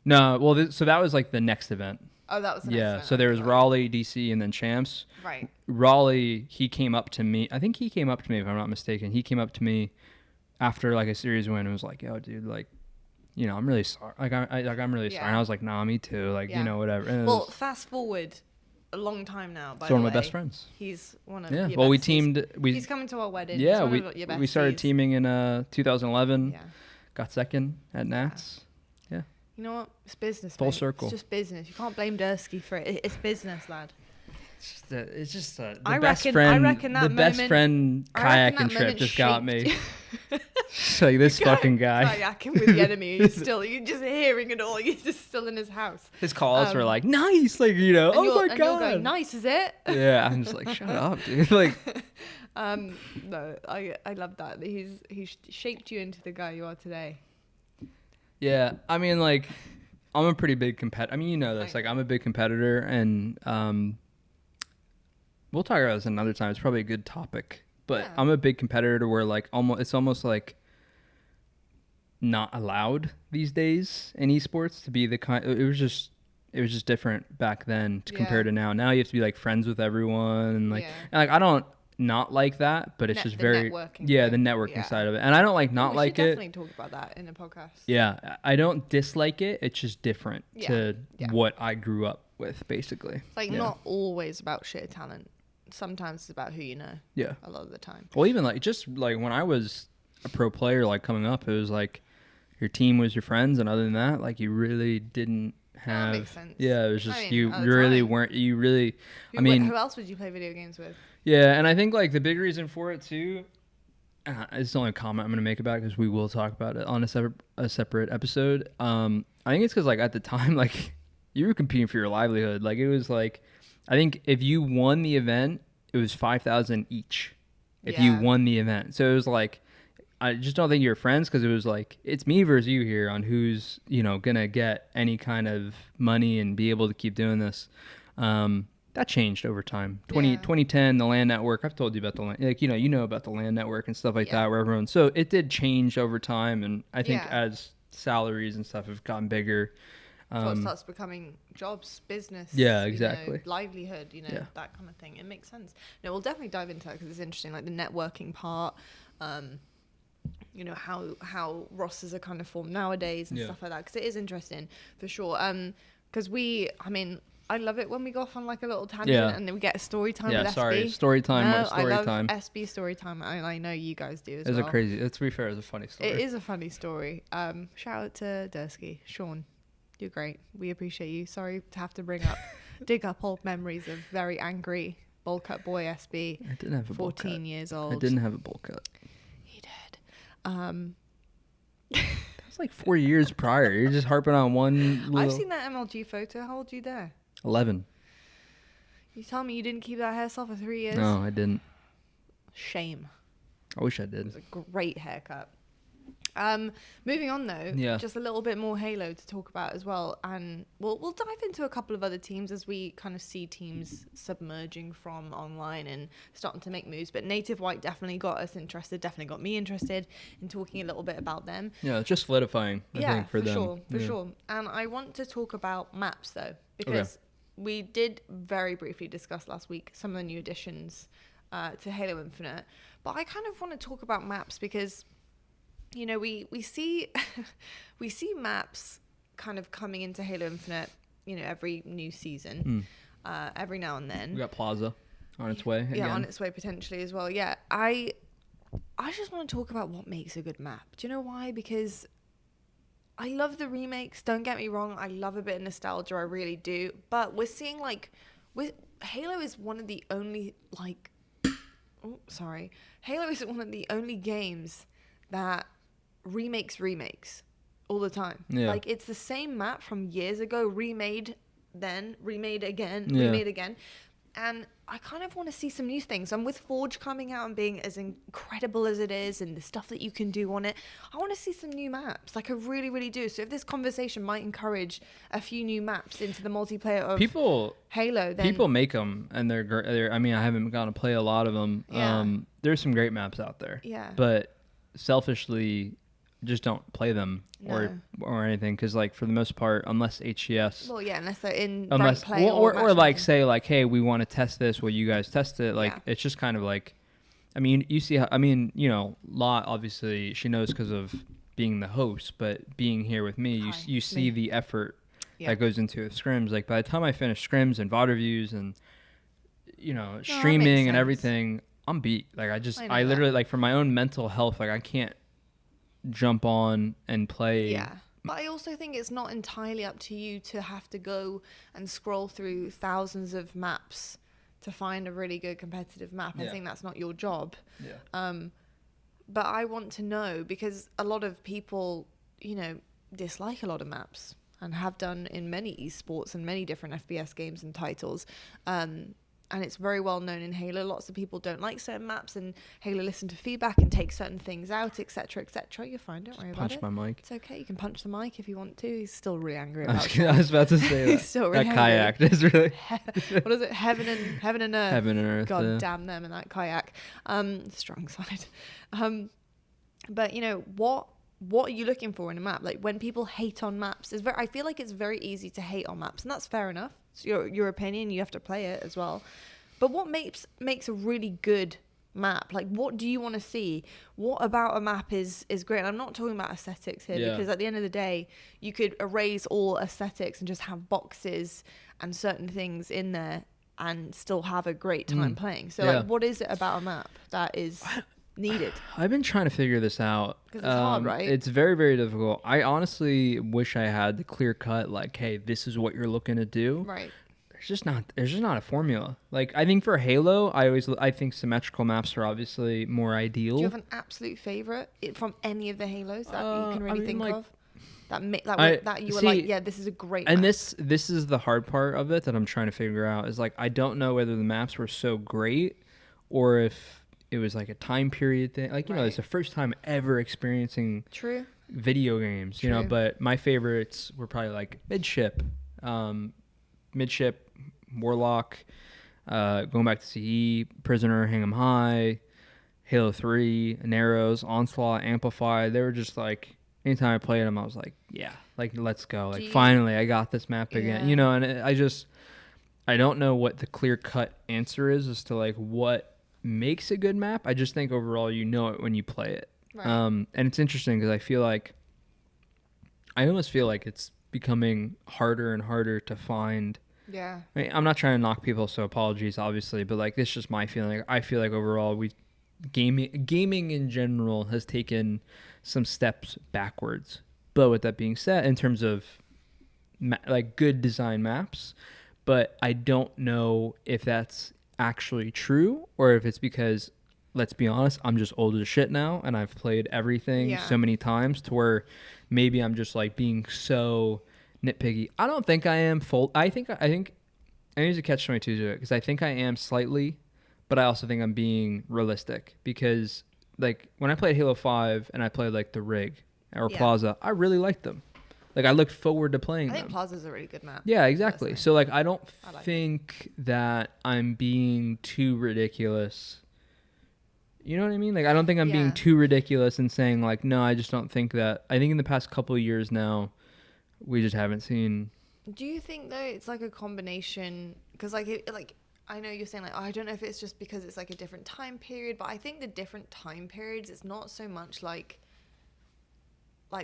No, well, so that was like the next event. Oh, that was the next event. So there was Raleigh, DC, and then Champs. Right. Raleigh, he came up to me. I think he came up to me, if I'm not mistaken. He came up to me after like a series win and was like, "Yo, dude, like, you know, I'm really sorry. I'm really sorry." And I was like, "Nah, me too. Like, you know, whatever." And well, fast forward a long time now. By he's the one way, of my best friends. He's one of yeah. your Well, we besties. teamed. He's coming to our wedding. Yeah, we started teaming in 2011. Yeah. Got second at Nats. Yeah. You know what? It's business. Full mate. circle. It's just business. You can't blame Dersky for it. It's business, lad. It's just the I best reckon- friend. I reckon that the best moment- friend I reckon kayaking that trip moment just got me. shaped- It's like this fucking guy. Kayaking with the enemy. You're just hearing it all. You're just still in his house. His calls were like, "Nice," like, you know. And Oh you're- my and you're god. going, nice, is it? Yeah, I'm just like, shut up, dude. Like, No, I love that. He shaped you into the guy you are today. yeah, I mean, like, I'm a pretty big competitor. I mean, you know this. Like, I'm a big competitor, and we'll talk about this another time. It's probably a good topic. But Yeah. I'm a big competitor to where, like, it's almost like not allowed these days in esports to be the kind. It was just different back then compared to now. Now you have to be like friends with everyone, and like, and like I don't not like that, but it's just very networking the networking side of it, and I don't like not we like should it. definitely talk about that in a podcast. Yeah, I don't dislike it. It's just different to Yeah. what I grew up with, basically. It's like not always about sheer talent. Sometimes it's about who you know. Yeah. A lot of the time. Well, even like just like when I was a pro player, like coming up, it was like your team was your friends, and other than that, like you really didn't have. That makes sense. Yeah, it was just I mean, you at the really time. weren't. You really. I mean, who else would you play video games with? yeah, and I think like the big reason for it too. It's the only comment I'm going to make about it because we will talk about it on a separate episode. I think it's because like at the time, like you were competing for your livelihood. Like it was like, I think if you won the event, it was 5,000 each. If you won the event, so it was like, I just don't think you're friends because it was like it's me versus you here on who's gonna get any kind of money and be able to keep doing this. That changed over time. 2010, the LAN network. I've told you about the LAN, like you know about the LAN network and stuff like that. Where everyone, so it did change over time, and I think as salaries and stuff have gotten bigger, So it starts becoming jobs, business. Yeah, exactly. Livelihood. That kind of thing. It makes sense. No, we'll definitely dive into that because it's interesting, like the networking part. How rosters are kind of formed nowadays and stuff like that, because it is interesting for sure. Because I love it when we go off on like a little tangent and then we get a story time with SB. Story time. I love SB story time, and I know you guys do as well. It's a crazy. To be fair, it's a funny story. It is a funny story. Shout out to Dersky, Sean. You're great. We appreciate you. Sorry to have to dig up old memories of very angry bowl cut boy SB. I didn't have a bowl cut. 14 years old. I didn't have a bowl cut. He did. That was like 4 years prior. You're just harping on one. I've seen that MLG photo. How old are you there? 11. You tell me you didn't keep that hairstyle for 3 years? No, I didn't. Shame. I wish I did. It was a great haircut. Moving on though, just a little bit more Halo to talk about as well, and we'll dive into a couple of other teams as we kind of see teams submerging from online and starting to make moves. But Native White definitely got us interested, definitely got me interested in talking a little bit about them. Yeah, it's just solidifying, I think, for them. For sure. And I want to talk about maps though, because we did very briefly discuss last week some of the new additions to Halo Infinite, but I kind of want to talk about maps because we see we see maps kind of coming into Halo Infinite, every new season, every now and then. We got Plaza on its way. Yeah, on its way potentially as well. Yeah, I just want to talk about what makes a good map. Do you know why? Because I love the remakes. Don't get me wrong. I love a bit of nostalgia. I really do. But we're seeing Halo is one of the only Halo is one of the only games that remakes all the time. Like it's the same map from years ago, remade again, and I kind of want to see some new things. And with Forge coming out and being as incredible as it is and the stuff that you can do on it, I want to see some new maps. Like I really, really do. So if this conversation might encourage a few new maps into the multiplayer of Halo, then people make them and they're I mean, I haven't gotten to play a lot of them. There's some great maps out there. Yeah. But selfishly, just don't play them or anything, because like for the most part, unless HCS, well, yeah, unless they're in ranked play or like say like, hey, we want to test this, will you guys test it? Like it's just kind of like, I mean, you see how, I mean, you know, Lot obviously she knows because of being the host, but being here with me, you see the effort that goes into scrims. Like by the time I finish scrims and VOD reviews and, you know, streaming and everything, I'm beat. Like I literally like for my own mental health, like I can't jump on and play. Yeah. But I also think it's not entirely up to you to have to go and scroll through thousands of maps to find a really good competitive map. I think that's not your job. But I want to know, because a lot of people, you know, dislike a lot of maps and have done in many esports and many different FPS games and titles. And it's very well known in Halo. Lots of people don't like certain maps, and Halo listen to feedback and take certain things out, etc., etc. You're fine, don't worry about it. Punch my mic. It's okay. You can punch the mic if you want to. He's still really angry about it. I was about to say that. He's still really that kayak is really. What is it? Heaven and Earth. Heaven and Earth. God damn them and that kayak. StrongSide. But you know what are you looking for in a map? Like when people hate on maps, I feel like it's very easy to hate on maps, and that's fair enough. It's your opinion. You have to play it as well. But what makes a really good map? Like, what do you want to see? What about a map is great? And I'm not talking about aesthetics here, because at the end of the day, you could erase all aesthetics and just have boxes and certain things in there and still have a great time playing. So, like, what is it about a map that is needed? I've been trying to figure this out. Because it's hard, right? It's very, very difficult. I honestly wish I had the clear cut, like, hey, this is what you're looking to do. Right. There's just not a formula. Like, I think for Halo, I think symmetrical maps are obviously more ideal. Do you have an absolute favorite from any of the Halos that you can really think of? That you were like, yeah, this is a great and map. This is the hard part of it that I'm trying to figure out, is like, I don't know whether the maps were so great or if it was like a time period thing. Like, you know, it's the first time ever experiencing video games, you know, but my favorites were probably like Midship, Warlock, going back to CE, Prisoner, Hang 'em High, Halo 3, Narrows, Onslaught, Amplify. They were just like, anytime I played them, I was like, yeah, like, let's go. Like, finally, I got this map again. You know, and I don't know what the clear-cut answer is as to, like, what makes a good map. I just think overall you know it when you play it. Right. And it's interesting because I almost feel like it's becoming harder and harder to find. Yeah. I mean, I'm not trying to knock people, so apologies, obviously, but like, it's just my feeling. I feel like overall gaming in general has taken some steps backwards. But with that being said, in terms of like good design maps, but I don't know if that's actually true or if it's because, let's be honest, I'm just old as shit now and I've played everything so many times to where maybe I'm just like being so nitpicky. I don't think I am I think there's a catch-22 to it, because I think I am slightly, but I also think I'm being realistic, because like when I played Halo 5 and I played like the Rig or Plaza, I really liked them. Like, I looked forward to playing them. I think Plaza's a really good map. Yeah, exactly. Personally. So, like, I don't think that I'm being too ridiculous. You know what I mean? Like, I don't think I'm being too ridiculous in saying, like, no, I just don't think that. I think in the past couple of years now, we just haven't seen. Do you think, though, it's like a combination? Because, like, I know you're saying, like, oh, I don't know if it's just because it's, like, a different time period. But I think the different time periods, it's not so much, like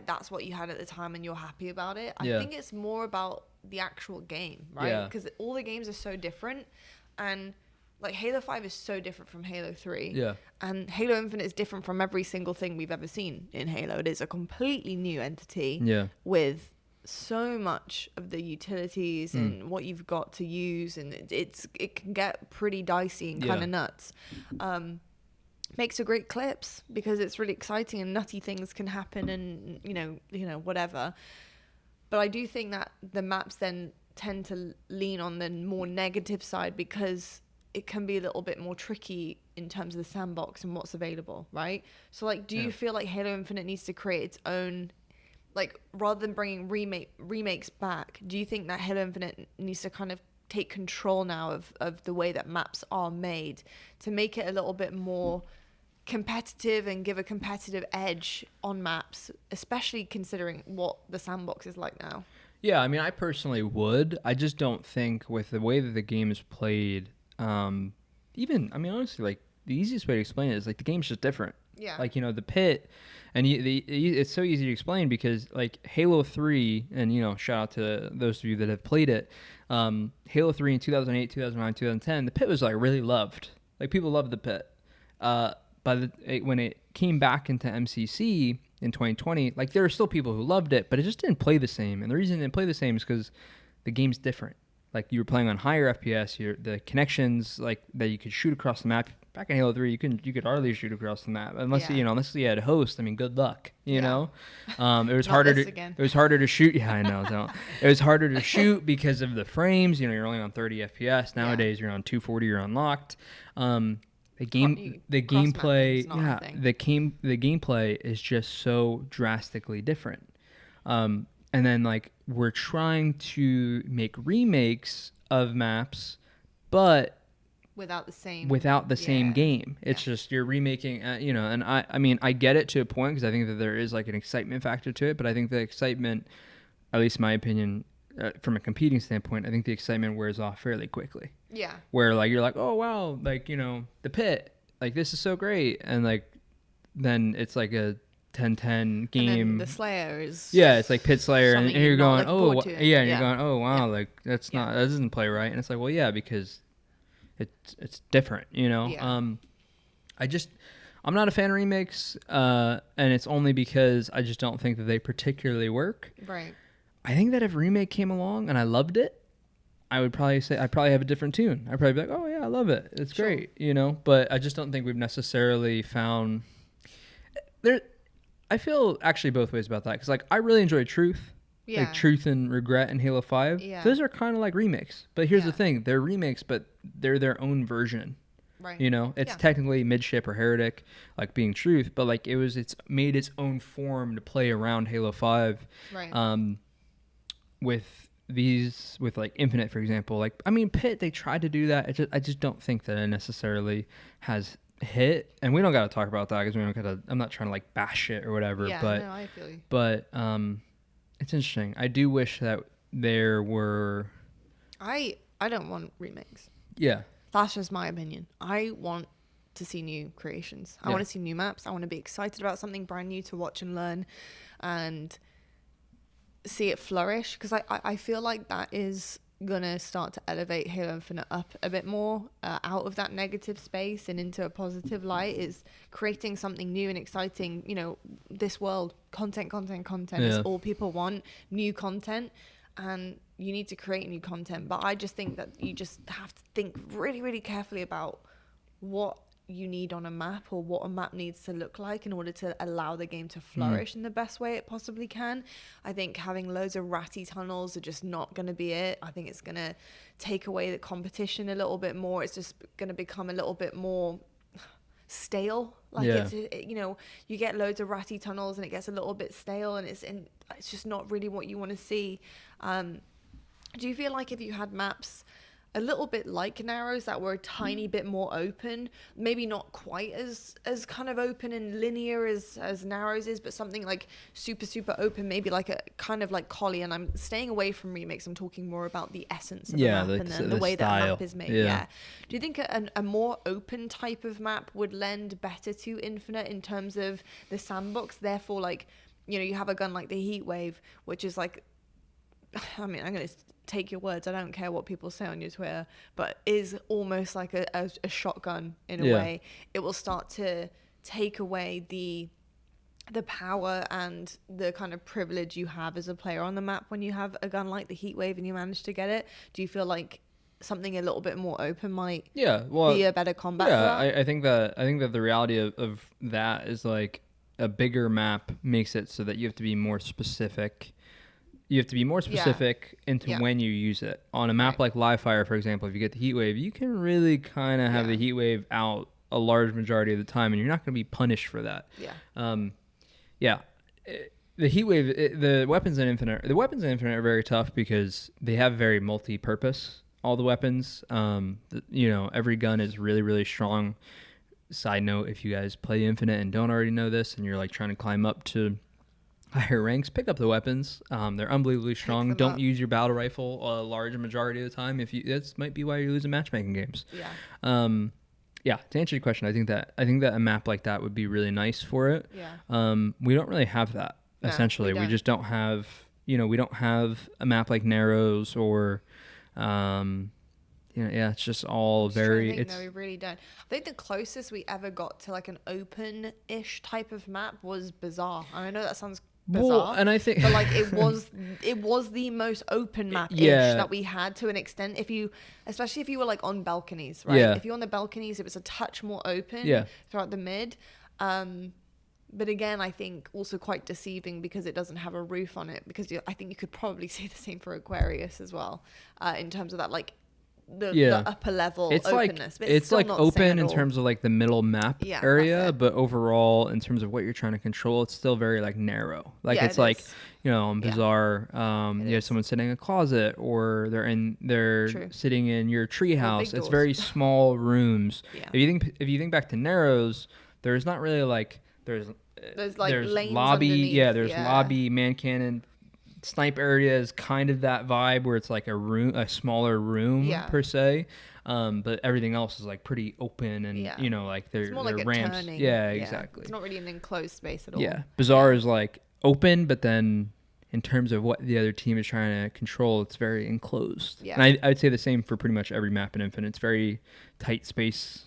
that's what you had at the time and you're happy about it. I think it's more about the actual game, right? Because all the games are so different, and like Halo 5 is so different from Halo 3. Yeah. And Halo Infinite is different from every single thing we've ever seen in Halo. It is a completely new entity with so much of the utilities and what you've got to use, and it can get pretty dicey and kind of nuts. Makes a great clips because it's really exciting and nutty things can happen, and you know whatever. But I do think that the maps then tend to lean on the more negative side, because it can be a little bit more tricky in terms of the sandbox and what's available, right? So like, do you feel like Halo Infinite needs to create its own, like, rather than bringing remakes back, do you think that Halo Infinite needs to kind of take control now of the way that maps are made to make it a little bit more competitive and give a competitive edge on maps, especially considering what the sandbox is like now. Yeah, I mean, I personally would. I just don't think with the way that the game is played, honestly, like, the easiest way to explain it is, like, the game's just different. Yeah. Like, the pit, and it's so easy to explain because, like, Halo 3, and, shout out to those of you that have played it, Halo 3 in 2008, 2009, 2010, the pit was, like, really loved. Like, people loved the pit. When it came back into MCC in 2020, like, there were still people who loved it, but it just didn't play the same. And the reason it didn't play the same is because the game's different. Like, you were playing on higher FPS, the connections, like, that you could shoot across the map. Back in Halo 3, you could hardly shoot across the map unless unless you had a host. I mean, good luck. It was harder to shoot. Yeah, I know. So it was harder to shoot because of the frames. You're only on 30 FPS nowadays. You're on 240. You're unlocked. The gameplay is just so drastically different. And then, like, we're trying to make remakes of maps, but without the same game. It's just you're remaking, and I mean, I get it to a point because I think that there is, like, an excitement factor to it, but I think the excitement, at least in my opinion, from a competing standpoint, I think the excitement wears off fairly quickly. Yeah. Where, like, you're like, oh, wow, like, the pit, like, this is so great. And, like, then it's like a 10-10 game. And then the Slayer is... Yeah, it's like Pit Slayer. And you're going, you're going, oh, wow, like, that doesn't play right. And it's like, well, yeah, because it's different, Yeah. I'm not a fan of remakes, and it's only because I just don't think that they particularly work. Right. I think that if remake came along and I loved it, I would probably say I'd probably have a different tune. I'd probably be like, oh yeah, I love it. It's great, But I just don't think we've necessarily found there. I feel actually both ways about that because, like, I really enjoy Truth. Yeah. Like Truth and Regret in Halo 5. Yeah. Those are kind of like remakes. But here's the thing. They're remakes, but they're their own version. Right. It's technically Midship or Heretic, like being Truth, but, like, it's made its own form to play around Halo 5. Right. With like Infinite, for example. Like, I mean, Pit, they tried to do that. I just don't think that it necessarily has hit. And we don't got to talk about that because I'm not trying to, like, bash it or whatever. Yeah, but, no, I feel you. But, it's interesting. I do wish that there were... I don't want remakes. Yeah. That's just my opinion. I want to see new creations. I want to see new maps. I want to be excited about something brand new to watch and learn and see it flourish. Because I feel like that is going to start to elevate Halo Infinite up a bit more out of that negative space and into a positive light, is creating something new and exciting. This world, content is all people want. New content, and you need to create new content. But I just think that you just have to think really, really carefully about what you need on a map, or what a map needs to look like in order to allow the game to flourish in the best way it possibly can. I think having loads of ratty tunnels are just not going to be it. I think it's going to take away the competition a little bit more. It's just going to become a little bit more stale. Like, you get loads of ratty tunnels and it gets a little bit stale, and it's just not really what you want to see. Do you feel like if you had maps a little bit like Narrows that were a tiny bit more open, maybe not quite as kind of open and linear as Narrows is, but something like super, super open, maybe like a kind of like Collie? And I'm staying away from remakes. I'm talking more about the essence of the map and the way style. that map is made. Yeah. Do you think a more open type of map would lend better to Infinite in terms of the sandbox? Therefore, like, you have a gun like the Heatwave, which is like, I mean, I'm going to take your words, I don't care what people say on your Twitter, but is almost like a shotgun in a way. It will start to take away the power and the kind of privilege you have as a player on the map when you have a gun like the Heatwave and you manage to get it. Do you feel like something a little bit more open might be a better combat for that? I think that the reality of that is, like, a bigger map makes it so that you have to be more specific. You have to be more specific into when you use it. On a map like Live Fire, for example, if you get the Heatwave, you can really kind of have the Heatwave out a large majority of the time, and you're not going to be punished for that. The Heatwave, the weapons in Infinite are very tough because they have very multi-purpose. All the weapons, every gun is really, really strong. side note, if you guys play Infinite and don't already know this, and you're like trying to climb up to higher ranks, pick up the weapons. They're unbelievably strong. Don't use your battle rifle a large majority of the time. That might be why you're losing matchmaking games. Yeah. To answer your question, I think that a map like that would be really nice for it. We don't really have that. No, essentially, we just don't have. We don't have a map like Narrows or. It's just all very. No, we really don't. I think the closest we ever got to like an open-ish type of map was Bazaar. I know that sounds bizarre, and I think, but like it was the most open map-ish that we had to an extent. Especially if you were like on balconies, right? If you're on the balconies, it was a touch more open throughout the mid. But again, I think also quite deceiving because it doesn't have a roof on it. Because I think you could probably say the same for Aquarius as well, in terms of that like. The upper level openness. But it's like open in terms of like the middle map area, but overall in terms of what you're trying to control, it's still very like narrow. Like it's like on Bazaar, you have someone sitting in a closet, or they're sitting in your treehouse. It's very small rooms. If you think back to Narrows, there's not really like there's lanes lobby. There's lobby, man cannon. Snipe area is kind of that vibe where it's like a smaller room per se, but everything else is like pretty open and like they're like ramps. Exactly. It's not really an enclosed space at all. Bazaar is like open, but then in terms of what the other team is trying to control, it's very enclosed. And I would say the same for pretty much every map in Infinite. It's very tight space.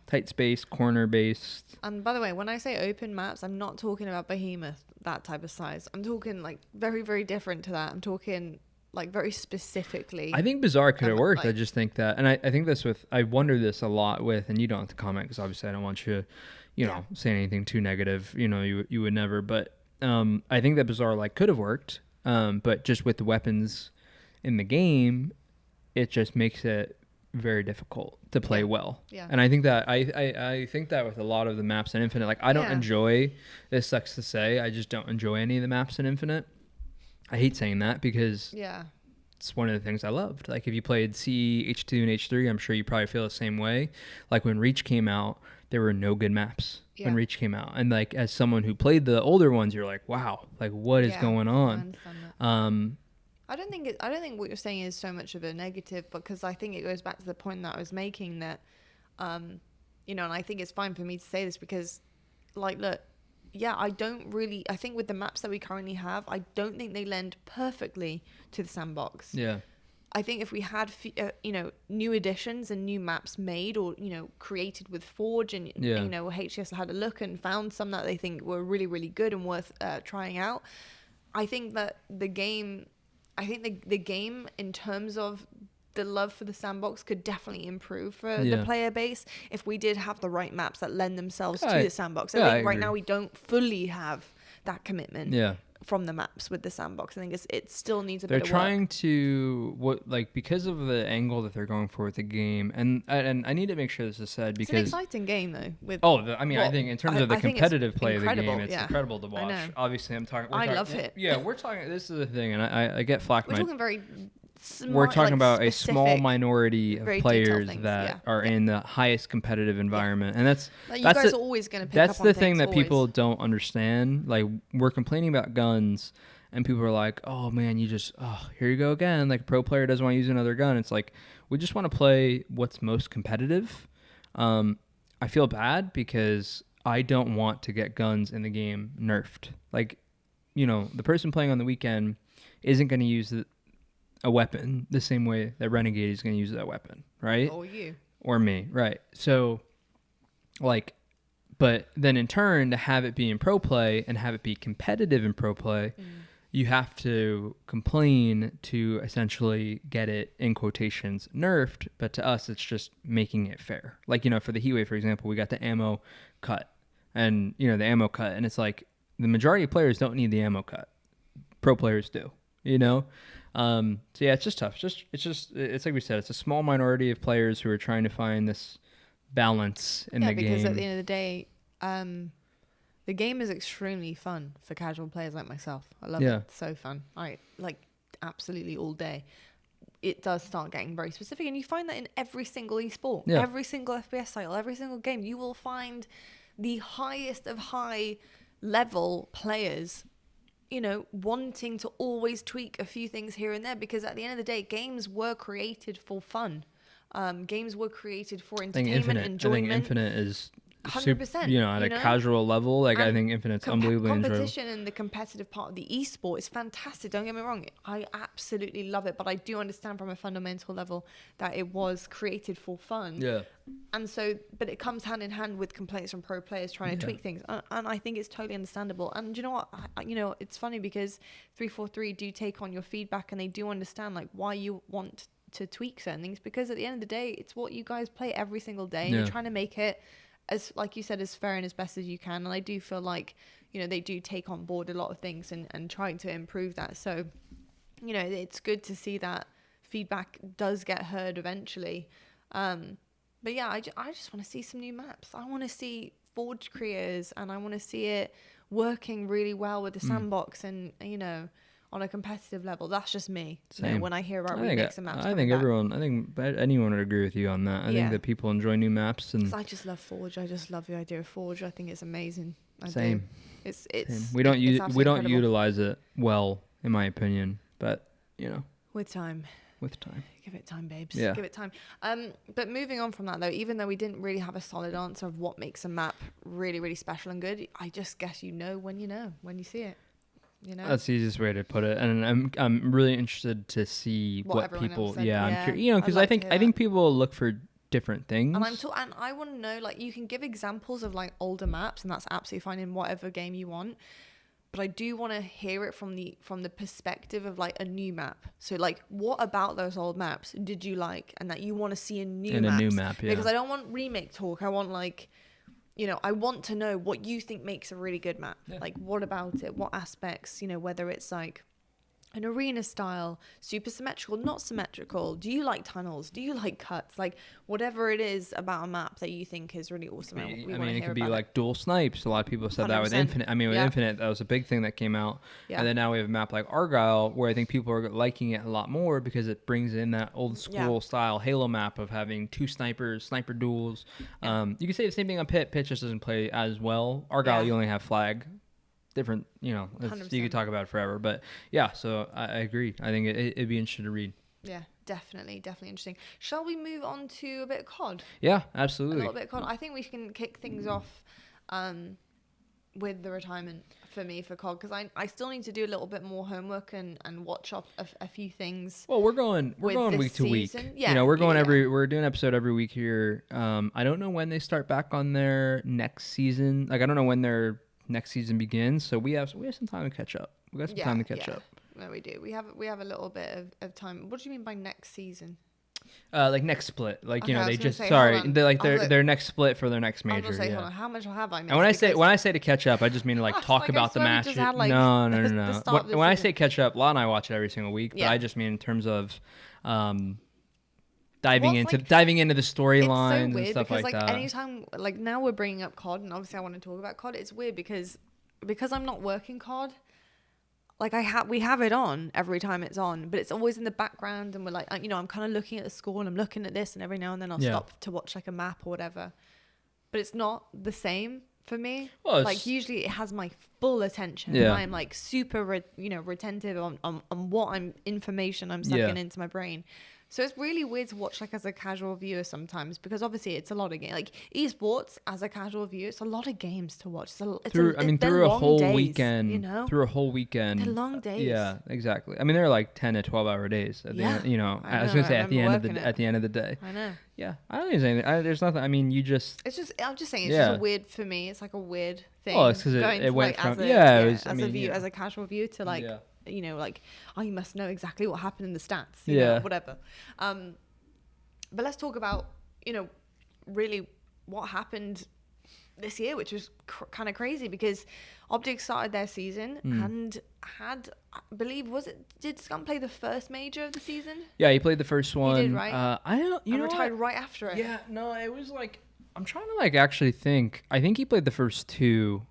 Tight space, corner based. And by the way, when I say open maps, I'm not talking about Behemoth, that type of size. I'm talking like very, very different to that. I'm talking like very specifically. I think Bazaar could have worked. I just think that, and I think this I wonder this a lot with, and you don't have to comment because obviously I don't want you, say anything too negative. You would never, but I think that Bazaar like could have worked, but just with the weapons in the game, it just makes it very difficult to play well. And I think that I think that with a lot of the maps in Infinite, like I don't enjoy. This sucks to say, I just don't enjoy any of the maps in Infinite. I hate saying that because it's one of the things I loved. Like if you played C, H2, and H3, I'm sure you probably feel the same way. Like when Reach came out, there were no good maps when Reach came out. And like as someone who played the older ones, you're like, wow, like what is going on? I don't think what you're saying is so much of a negative, because I think it goes back to the point that I was making that, and I think it's fine for me to say this because, like, look, I think with the maps that we currently have, I don't think they lend perfectly to the sandbox. I think if we had, new additions and new maps made or, created with Forge and, HCS had a look and found some that they think were really, really good and worth trying out, I think that the game in terms of the love for the sandbox could definitely improve for the player base if we did have the right maps that lend themselves to the sandbox. I think right now we don't fully have that commitment from the maps with the sandbox. I think it still needs a bit of work. They're trying to because of the angle that they're going for with the game, and I need to make sure this is said because it's an exciting game though. I think in terms of the competitive play of the game, it's incredible to watch. Obviously, I love it. Yeah, we're talking. This is the thing, and I get flack. We're talking very. We're talking about a small minority of players that are in the highest competitive environment, and that's you guys are always going to pick up on that's the thing that people don't understand. Like we're complaining about guns, and people are like, "Oh man, here you go again." Like a pro player doesn't want to use another gun. It's like we just want to play what's most competitive. I feel bad because I don't want to get guns in the game nerfed. Like, the person playing on the weekend isn't going to use a weapon the same way that Renegade is going to use that weapon, right? Or you. Or me, right. So, but then in turn, to have it be in pro play and have it be competitive in pro play, you have to complain to essentially get it, in quotations, nerfed, but to us, it's just making it fair. Like, for the Heatwave, for example, we got the ammo cut, and, the ammo cut, and it's like, the majority of players don't need the ammo cut. Pro players do, So it's just tough. It's like we said, it's a small minority of players who are trying to find this balance in the game. Yeah, because at the end of the day, the game is extremely fun for casual players like myself. I love it. It's so fun. I like absolutely all day. it does start getting very specific. And you find that in every single esport, Yeah. every single FPS title, every single game, you will find the highest of high level players, you know, wanting to always tweak a few things here and there, because at the end of the day, games were created for fun. Games were created for entertainment, enjoyment. I think Infinite is 100%. You know, at a casual level, like, I think Infinite's unbelievably enjoyable. Competition and the competitive part of the esport is fantastic. Don't get me wrong. I absolutely love it, but I do understand from a fundamental level that it was created for fun. Yeah. And so, but it comes hand in hand with complaints from pro players trying to tweak things. And I think it's totally understandable. And you know what? You know, it's funny because 343 do take on your feedback, and they do understand like why you want to tweak certain things, because at the end of the day, it's what you guys play every single day, and you're trying to make it, as like you said, as fair and as best as you can. And I do feel like, you know, they do take on board a lot of things and trying to improve that. So, you know, it's good to see that feedback does get heard eventually. But yeah, I just want to see some new maps. I want to see Forge creators, and I want to see it working really well with the sandbox and, you know, on a competitive level. That's just me. Same. You know, when I hear about remakes and maps, I think anyone would agree with you on that. I think that people enjoy new maps, and I just love Forge. I just love the idea of Forge. I think it's amazing. Same. It's we don't incredible. utilize it well, in my opinion. But you know, with time. Give it time, babes. Yeah. Give it time. But moving on from that, though, even though we didn't really have a solid answer of what makes a map really, really special and good, I just guess you know when you see it. You know? That's the easiest way to put it, and I'm really interested to see what people. I'm curious, you know, because I think people look for different things. And and I want to know, like, you can give examples of like older maps, and that's absolutely fine in whatever game you want. But I do want to hear it from the perspective of like a new map. So like, what about those old maps did you like, and that you want to see in new maps? Because I don't want remake talk. I want like, you know, I want to know what you think makes a really good map. Yeah. Like, what about it? What aspects, you know, whether it's like an arena style, super symmetrical, not symmetrical. Do you like tunnels? Do you like cuts? Like, whatever it is about a map that you think is really awesome. I mean, it could be like dual snipes. A lot of people said 100%. That with Infinite. I mean, with Infinite, that was a big thing that came out. Yeah. And then now we have a map like Argyle, where I think people are liking it a lot more because it brings in that old school style Halo map of having two sniper duels. Yeah. You can say the same thing on Pit. Pit just doesn't play as well. Argyle, you only have flag. Different, you know, you could talk about it forever, but yeah, so I agree. I think it'd be interesting to read. Yeah, definitely interesting. Shall we move on to a bit of COD? Yeah, absolutely. A little bit of COD. I think we can kick things off with the retirement for me for COD, because I still need to do a little bit more homework and watch up a few things. Well, we're going week to week. Yeah, you know, we're doing an episode every week here. I don't know when they start back on their next season. Like, I don't know when their next season begins, so we have some time to catch up. We got some time to catch up. No, we do. We have a little bit of time. What do you mean by next season? Like next split. Like, you know, they just their next split for their next major. Hold on, how much have I missed? And when I say to catch up, I just mean to like talk about the match. No. When I say catch up, La and I watch it every single week, but I just mean in terms of diving into the storylines and stuff like that. Anytime, like, now we're bringing up COD, and obviously I want to talk about COD. It's weird because I'm not working COD. Like, we have it on every time it's on, but it's always in the background, and we're like, you know, I'm kind of looking at the score and I'm looking at this, and every now and then I'll stop to watch like a map or whatever. But it's not the same for me. Well, like, usually it has my full attention. Yeah. I'm like super retentive on what information I'm sucking into my brain. So it's really weird to watch, like, as a casual viewer sometimes, because obviously it's a lot of games. Like, esports, as a casual viewer, it's a lot of games to watch. Through a whole weekend. You know? Through a whole weekend. They're long days. Yeah, exactly. I mean, they're like 10 to 12-hour days. At the end, you know, I was going to say at the end of the day. I know. Yeah, I don't think there's anything. There's nothing. I mean, I'm just saying, it's just weird for me. It's like a weird thing. Well, it's because it went from as a casual view to like. Yeah. You know, like, you must know exactly what happened in the stats, you know, whatever. But let's talk about, you know, really what happened this year, which was kind of crazy, because Optic started their season and had, I believe, did Scump play the first major of the season? Yeah, he played the first one. He did, right? Retired right after it. Yeah, no, it was like, I'm trying to like actually think. I think he played the first two,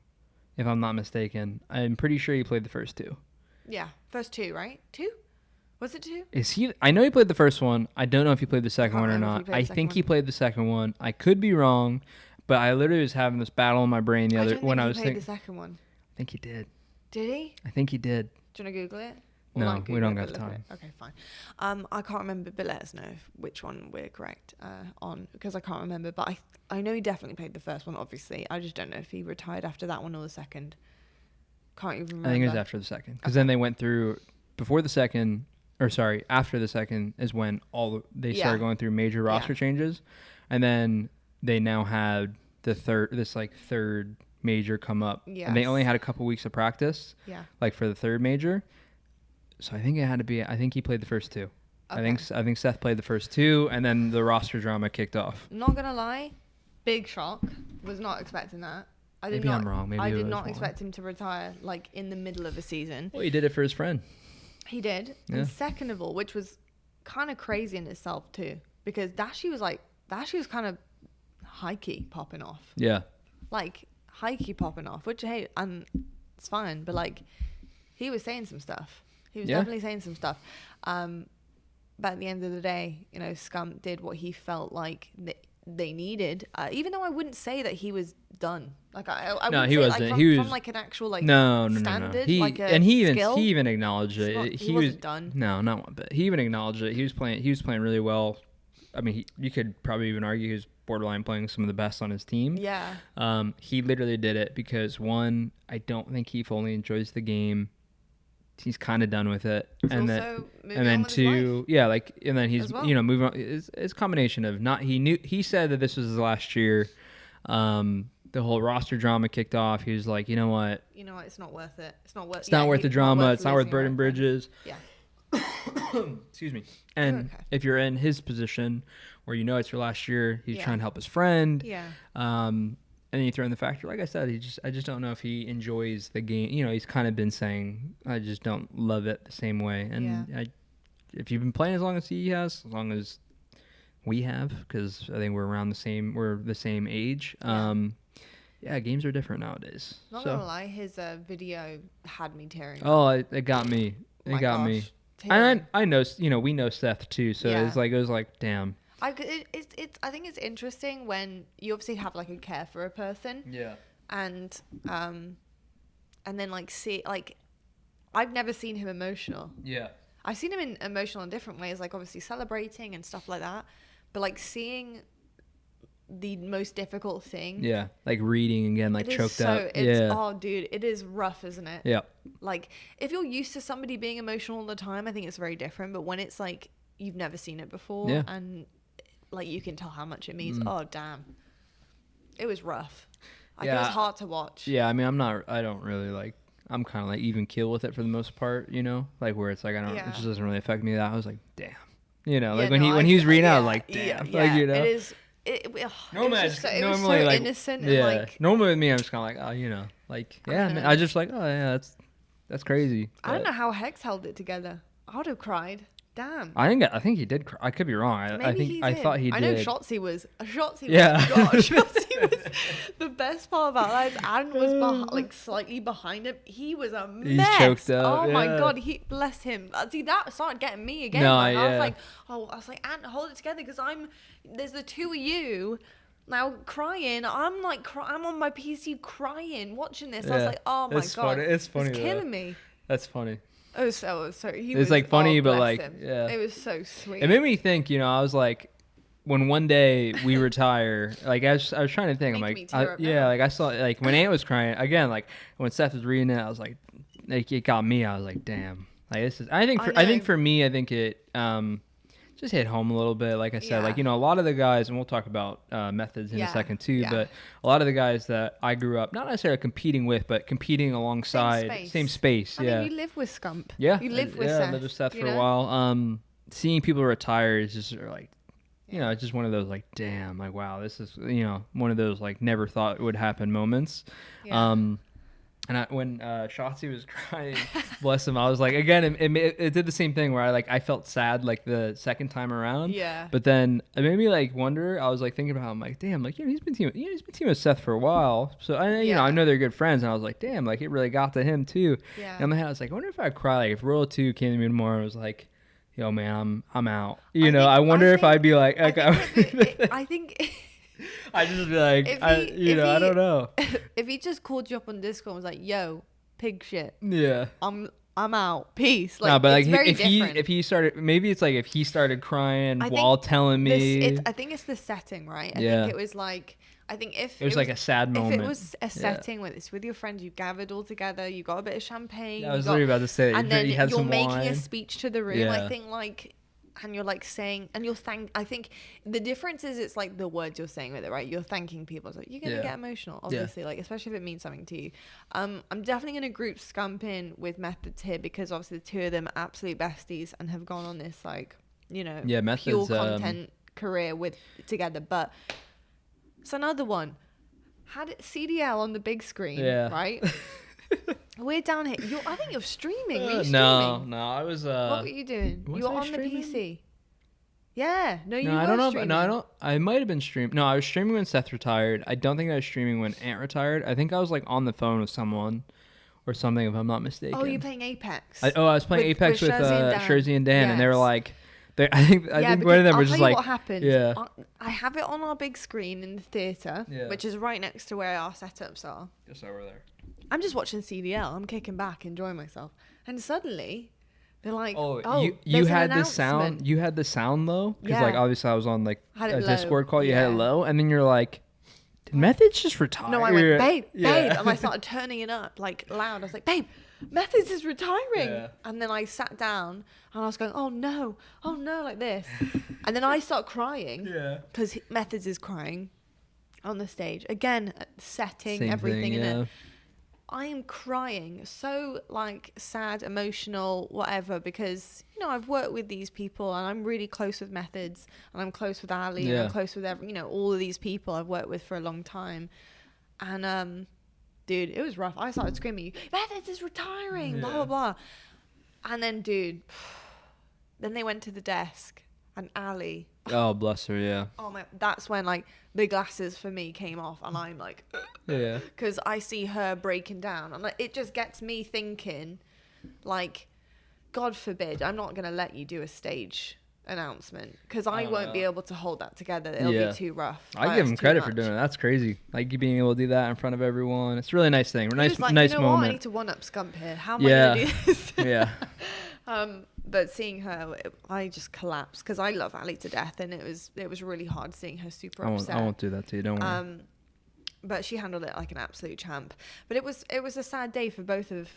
if I'm not mistaken. I'm pretty sure he played the first two. Yeah, first two, right? Two? Was it 2? Is he? I know he played the first one. I don't know if he played the second one or not. I think he played the second one. I could be wrong, but I literally was having this battle in my brain the other when I was thinking. The second one. I think he did. Did he? I think he did. Do you want to Google it? No, we don't have time. Okay, fine. I can't remember, but let us know which one we're correct on, because I can't remember. But I know he definitely played the first one, obviously. I just don't know if he retired after that one or the second. Can't even remember. I think it was after the second. Because then they went through, before the second, or sorry, after the second is when they started going through major roster changes. And then they now had the third major come up. Yes. And they only had a couple weeks of practice. Yeah. Like for the third major. So I think it had to be. I think he played the first 2. Okay. I think Seth played the first 2, and then the roster drama kicked off. Not gonna lie, big shock. Was not expecting that. Maybe I'm wrong. Maybe I did not expect him to retire like in the middle of a season. Well, he did it for his friend. He did. Yeah. And second of all, which was kind of crazy in itself too, because Dashy was kind of high-key popping off. Yeah. Like high-key popping off, which hey, and it's fine, but like he was saying some stuff. He was definitely saying some stuff. But at the end of the day, you know, Scump did what he felt like they needed. Even though I wouldn't say that he was done. Like I no, wouldn't he say, wasn't. Like, from, he was from like an actual like No. standard. He even acknowledged it. He wasn't done. No, not one bit. He even acknowledged it. He was playing really well. I mean, you could probably even argue he was borderline playing some of the best on his team. Yeah. He literally did it because one, I don't think he fully enjoys the game. He's kind of done with it, and then 2, and then he's moving on. It's a combination of he said that this was his last year. The whole roster drama kicked off. He was like, you know what, it's not worth it. It's not worth the drama. It's not worth burning bridges. Yeah. Excuse me. And if you're in his position where it's your last year, he's trying to help his friend. Yeah. And then you throw in the factor, like I said, I just don't know if he enjoys the game. He's kind of been saying, I just don't love it the same way. And if you've been playing as long as he has, as long as we have, because I think we're the same age. Games are different nowadays. Not gonna lie, his video had me tearing. Oh, it got me. It got me. And I know, we know Seth too, so it was like, damn. I think it's interesting when you obviously have like a care for a person. Yeah. And then like see like I've never seen him emotional. Yeah. I've seen him emotional in different ways, like obviously celebrating and stuff like that. But like seeing the most difficult thing. Yeah. Like reading again, like choked up. Oh dude, it is rough, isn't it? Yeah. Like if you're used to somebody being emotional all the time, I think it's very different. But when it's like you've never seen it before and like you can tell how much it means. Oh damn, it was rough. It was hard to watch. Yeah, I mean, I don't really like. I'm kind of like even keel with it for the most part, like where it's like it just doesn't really affect me. That I was like, damn, like when he was reading out, I was like, damn, like it is. Normally, it was so like, innocent. Yeah. And like, normally with me, I'm just kind of like, I just like, oh yeah, that's crazy. I don't know how Hex held it together. I would have cried. Damn. I think he did cry. I could be wrong. I thought he did. I know Shotzi was. Shotzi was the best part about that is Adam was slightly behind him. He was a mess. He's choked up. Oh my god, he bless him. See, that started getting me again. No, I was like, Ant, hold it together because there's the two of you now crying. I'm like, I'm on my PC crying, watching this. I was like, oh my god, funny. It's funny. It's killing me. That's funny. It was so he was like funny, but like him. It was so sweet. It made me think. I was like, when one day we retire, like I was trying to think. I'm like, like I saw like when Ant was crying again, like when Seth was reading it, I was like it got me. I was like, damn, like this is. I think for me, I think it just hit home a little bit. Like I said, like a lot of the guys, and we'll talk about Methodz in a second too. Yeah. But a lot of the guys that I grew up, not necessarily competing with, but competing alongside, same space. I mean, you live with Scump. Yeah, you live with Seth. I lived with Seth for a while. Seeing people retire is just like, it's just one of those like, damn, like wow, this is one of those like never thought it would happen moments. Yeah. And when Shotzi was crying, bless him, I was like, again, it did the same thing where I felt sad like the second time around. Yeah. But then it made me like wonder. I was like thinking about, I'm like, damn, like he's been teaming with Seth for a while. So I know they're good friends, and I was like, damn, like it really got to him too. Yeah. And in my head, I was like, I wonder if I'd cry like if Royal 2 came to me tomorrow and was like, yo, man, I'm out. I wonder if I'd be like, okay. I think I'd just be like, I don't know. If he just called you up on Discord and was like, yo, pig shit. Yeah. I'm out. Peace. Like, no, but it's very different. if he started, maybe it's like if he started crying while telling me. I think it's the setting, right? I think it was like, I think if it was like a sad moment. If it was a setting where it's with your friends, you gathered all together, you got a bit of champagne. Yeah, I was literally about to say that. And then you had you're some making wine. a speech to the room. I think like, and you're like saying, and I think the difference is it's like the words you're saying with it, right? You're thanking people. So you're going to get emotional, obviously, like, especially if it means something to you. I'm definitely going to group Scump in with Methodz here because obviously the two of them are absolute besties and have gone on this, like, Methodz, pure content career together. But it's another one. Had it CDL on the big screen, right? We're down here. I think you're streaming. Were you streaming? No, I was. What were you doing? You were on streaming? The PC. Yeah. No, you I were don't know. streaming. No, I don't. I might have been streaming. No, I was streaming when Seth retired. I don't think I was streaming when Ant retired. I think I was like on the phone with someone or something, if I'm not mistaken. Oh, you're playing Apex. I was playing Apex with Sherzy and Dan, and they were like, I think one of them I'll were just tell like, you what happened. Yeah. I have it on our big screen in the theater, which is right next to where our setups are. Just over there. I'm just watching CDL. I'm kicking back, enjoying myself, and suddenly they're like, you had the sound. You had the sound low because like obviously I was on like a Discord call. You had it low, and then you're like, did Methodz just retire? No, I went, babe, and I started turning it up like loud. I was like, babe, Methodz is retiring. And then I sat down and I was going, oh no, like this. And then I start crying because Methodz is crying on the stage again, setting same everything in it. I am crying, so like sad, emotional, whatever, because I've worked with these people and I'm really close with Methodz and I'm close with Ali and I'm close with all of these people I've worked with for a long time. And dude, it was rough. I started screaming, Methodz is retiring, blah blah blah. And then then they went to the desk and Ali. Oh, bless her, yeah. Oh my, that's when like the glasses for me came off and I'm like, because I see her breaking down and it just gets me thinking, like, God forbid, I'm not gonna let you do a stage announcement because I won't be able to hold that together. It'll be too rough. I give him credit for doing it. That's crazy. Like you being able to do that in front of everyone. It's a really nice thing. Nice moment. What? I need to one up Scump here. How am I gonna do this? But seeing her, I just collapsed because I love Ali to death, and it was really hard seeing her super upset. I won't do that to you. Don't worry. But she handled it like an absolute champ. But it was a sad day for both of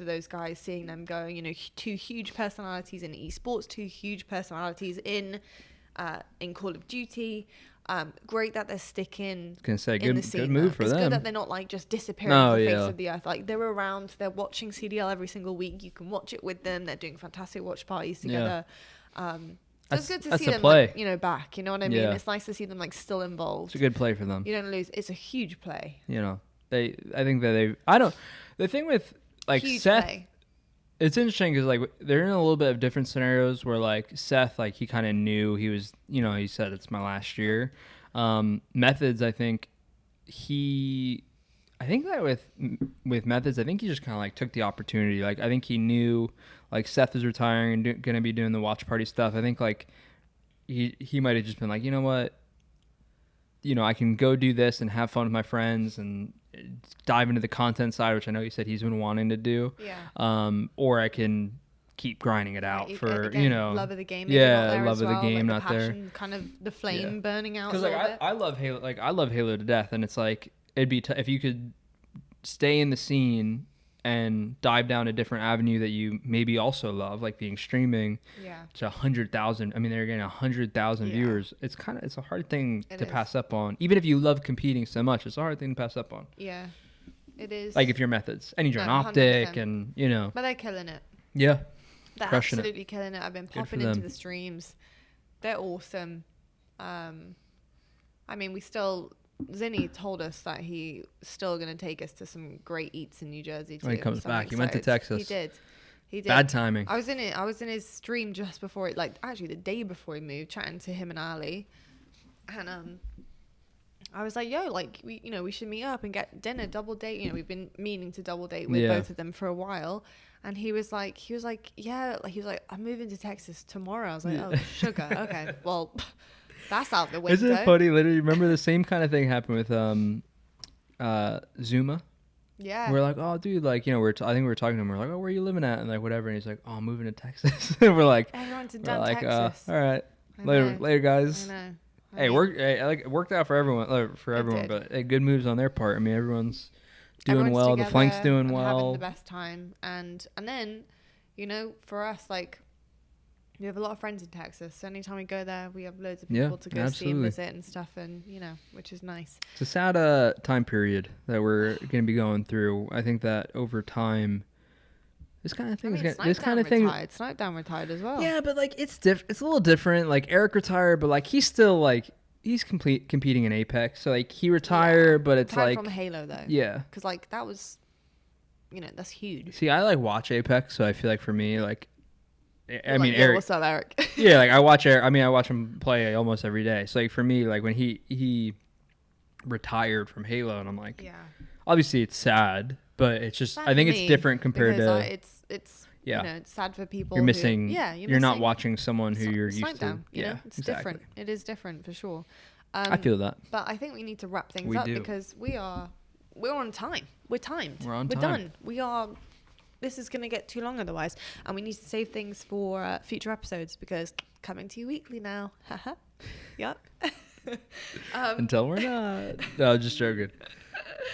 those guys, seeing them going. Two huge personalities in esports, two huge personalities in Call of Duty. Great that they're sticking in the scene. Good move for them. It's good that they're not like just disappearing off the face of the earth. Like they're around, they're watching CDL every single week. You can watch it with them. They're doing fantastic watch parties together. So it's good to see them like, back. You know what I mean? It's nice to see them like still involved. It's a good play for them. You don't lose. It's a huge play. The thing with like huge Seth. Play. It's interesting because like they're in a little bit of different scenarios where like Seth, like he kind of knew he was, he said it's my last year. Methodz, I think that with Methodz, I think he just kind of like took the opportunity. Like I think he knew like Seth is retiring and going to be doing the watch party stuff. I think like he might have just been like, you know what, I can go do this and have fun with my friends and dive into the content side, which I know you said he's been wanting to do. Or I can keep grinding it out for love of the game. Love of the game, like not the there. Kind of the flame burning out. Because like I love Halo. Like I love Halo to death, and it's like it'd be if you could stay in the scene and dive down a different avenue that you maybe also love, like being streaming. To 100,000. I mean, they're getting 100,000 viewers. It's a hard thing to pass up on. Even if you love competing so much, it's a hard thing to pass up on. Yeah, it is. Like if you're Methodz and you join Optic and But they're killing it. Yeah. They're absolutely killing it. I've been popping into the streams. They're awesome. I mean, Zinni told us that he's still going to take us to some great eats in New Jersey too. When he comes back, he went to Texas. He did. Bad timing. I was in his stream just before it, like actually the day before he moved, chatting to him and Ali, and I was like, yo, like, we should meet up and get dinner, double date. You know, we've been meaning to double date with both of them for a while. And he was like, yeah, like, he was like, I'm moving to Texas tomorrow. I was like, oh, sugar. Okay. Well, that's out the window. Isn't it funny? Literally, remember the same kind of thing happened with Zuma? Yeah. We're like, oh, dude, like, you know, I think we were talking to him. We're like, oh, where are you living at? And like, whatever. And he's like, oh, I'm moving to Texas. And we're like, everyone's in Texas. All right, later, guys. I know. Hey, it worked out for everyone. But good moves on their part. I mean, everyone's doing well. The flank's doing well. Having the best time, and then, you know, for us, like, we have a lot of friends in Texas. So anytime we go there, we have loads of people to go see and visit and stuff, and you know, which is nice. It's a sad time period that we're going to be going through. I think that over time, this kind of thing Snakebite retired as well. Yeah, but like it's a little different. Like Eric retired, but like he's still like he's competing in Apex. So like he retired, but it's like from Halo though. Yeah, because like that was, you know, that's huge. See, I like watch Apex, so I feel like for me, like, I mean, like, Eric. What's up, Eric? Yeah, like I watch Eric. I mean, I watch him play almost every day. So like for me, like when he retired from Halo, and I'm like, yeah, obviously it's sad, but it's just I think it's different compared to it's you know, it's sad for people. You're missing. You're not watching someone who you're used to. You know, it's different. It is different for sure. I feel that. But I think we need to wrap things up because we're on time. We're timed. We're done. We are. This is going to get too long otherwise, and we need to save things for future episodes because coming to you weekly now. Yep. Until we're not. No, just joking.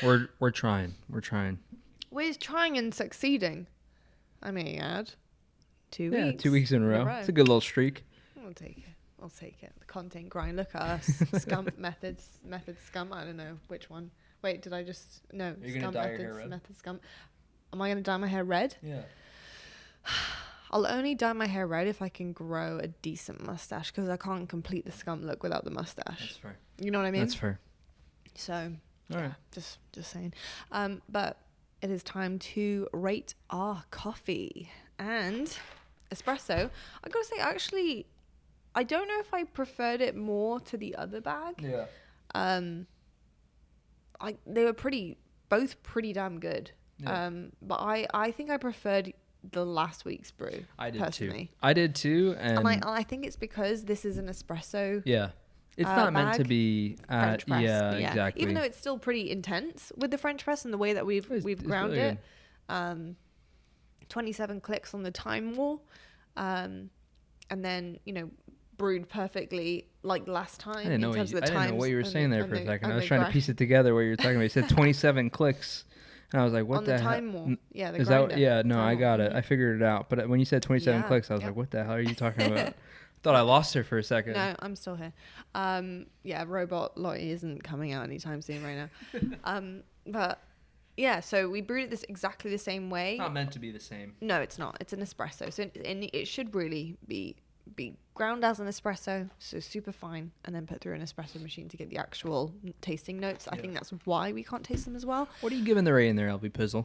We're trying. We're trying and succeeding. I may add. 2 weeks. Yeah, 2 weeks in a row. It's a good little streak. We'll take it. The content grind. Look at us. Scump Methodz Scump. I don't know which one. Wait, did I just... No. Scump Methodz Scump. Am I going to dye my hair red? Yeah. I'll only dye my hair red if I can grow a decent mustache because I can't complete the Scump look without the mustache. That's fair. You know what I mean? That's fair. So, all right. Just saying. But it is time to rate our coffee and espresso. I got to say, actually, I don't know if I preferred it more to the other bag. Yeah. They were both pretty damn good. Yeah. But I think I preferred the last week's brew. I did personally. too. I did too, and I think it's because this is an espresso. Yeah, it's not meant to be French press. Yeah, exactly. Even though it's still pretty intense with the French press and the way that we've ground really it. 27 clicks on the time wall, and then brewed perfectly like last time. I didn't know what you were saying there for a second. I was trying to piece it together what you were talking about. You said 27 clicks. And I was like, what the hell? On the time wall. Yeah, the is grinder. That, yeah, no, I got it. I figured it out. But when you said 27 clicks, I was like, what the hell are you talking about? Thought I lost her for a second. No, I'm still here. Robot Lottie isn't coming out anytime soon right now. But yeah, so we brewed this exactly the same way. It's not meant to be the same. No, it's not. It's an espresso. So it should really be ground as an espresso, so super fine, and then put through an espresso machine to get the actual tasting notes. I think that's why we can't taste them as well. What are you giving the rating there, LB Pizzle?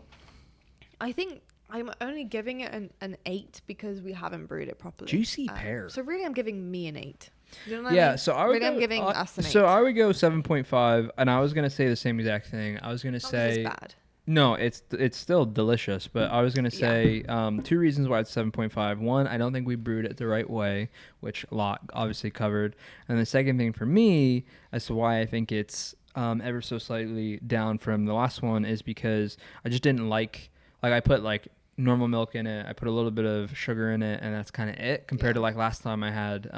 I think I'm only giving it an 8 because we haven't brewed it properly. Juicy pear. So really I'm giving me an 8. You know what I mean? So I would I'm giving us an 8. So I would go 7.5, and I was going to say the same exact thing. I was going to say... It's bad. No, it's still delicious, but I was going to say 2 reasons why it's 7.5. One, I don't think we brewed it the right way, which a lot obviously covered. And the second thing for me as to why I think it's ever so slightly down from the last one is because I just didn't like I put like normal milk in it. I put a little bit of sugar in it, and that's kind of it compared to like last time I had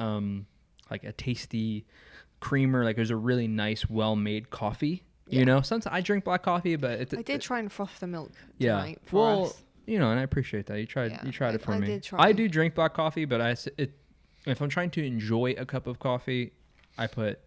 like a tasty creamer. Like it was a really nice, well-made coffee. You know, sometimes I drink black coffee, but I did try and froth the milk tonight for us. And I appreciate that. You tried it for me. Did try. I do drink black coffee, but if I'm trying to enjoy a cup of coffee, I put...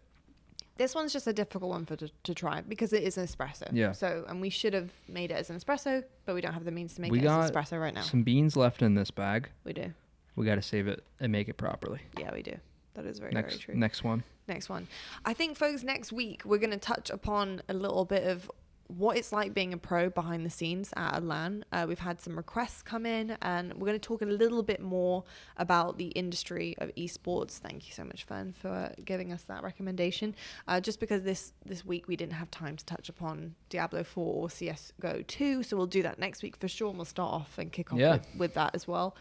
This one's just a difficult one to try because it is an espresso. Yeah. So, and we should have made it as an espresso, but we don't have the means to make it as an espresso right now. Some beans left in this bag. We do. We got to save it and make it properly. Yeah, we do. That is very true. Next one. I think, folks, next week we're going to touch upon a little bit of what it's like being a pro behind the scenes at a LAN. We've had some requests come in, and we're going to talk a little bit more about the industry of esports. Thank you so much, Fern, for giving us that recommendation. Just because this week we didn't have time to touch upon Diablo 4 or CSGO 2, so we'll do that next week for sure, and we'll start off and kick off with that as well.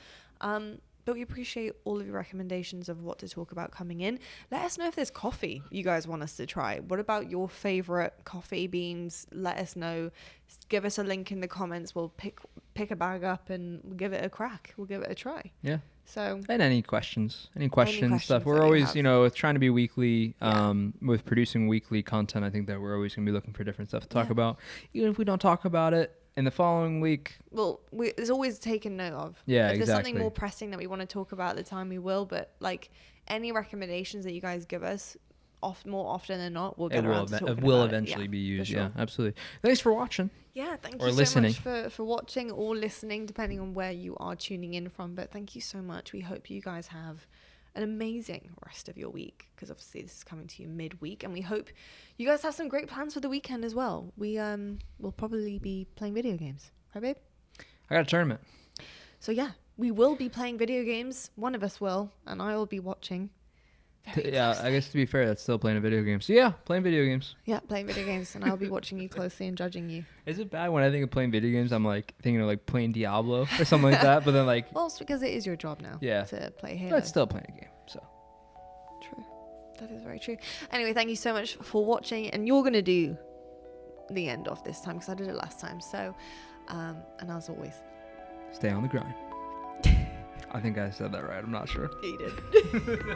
But we appreciate all of your recommendations of what to talk about coming in. Let us know if there's coffee you guys want us to try. What about your favorite coffee beans? Let us know. Give us a link in the comments. We'll pick a bag up and we'll give it a crack. We'll give it a try. Yeah. So. And any questions stuff. We're always, trying to be weekly, with producing weekly content. I think that we're always going to be looking for different stuff to talk about. Even if we don't talk about it in the following week. Well, it's always taken note of. Yeah, if there's exactly. something more pressing that we want to talk about at the time, we will. But like any recommendations that you guys give us, more often than not, we'll get around to talking about it. It will eventually be used. Sure. Yeah, absolutely. Thanks for watching. Yeah, thank you so much for watching or listening, depending on where you are tuning in from. But thank you so much. We hope you guys have an amazing rest of your week, because obviously this is coming to you midweek, and we hope you guys have some great plans for the weekend as well. We will probably be playing video games, right, babe? I got a tournament, so yeah, we will be playing video games. One of us will, and I will be watching. Yeah, I guess to be fair, that's still playing a video game. So yeah, playing video games. Yeah, playing video games, and I'll be watching you closely and judging you. Is it bad when I think of playing video games, I'm like thinking of like playing Diablo or something like that, but then like... Well, it's because it is your job now. Yeah. To play Halo. But it's still playing a game, so... True. That is very true. Anyway, thank you so much for watching, and you're going to do the end off this time, because I did it last time, so... and as always... Stay on the grind. I think I said that right, I'm not sure. Yeah, you did.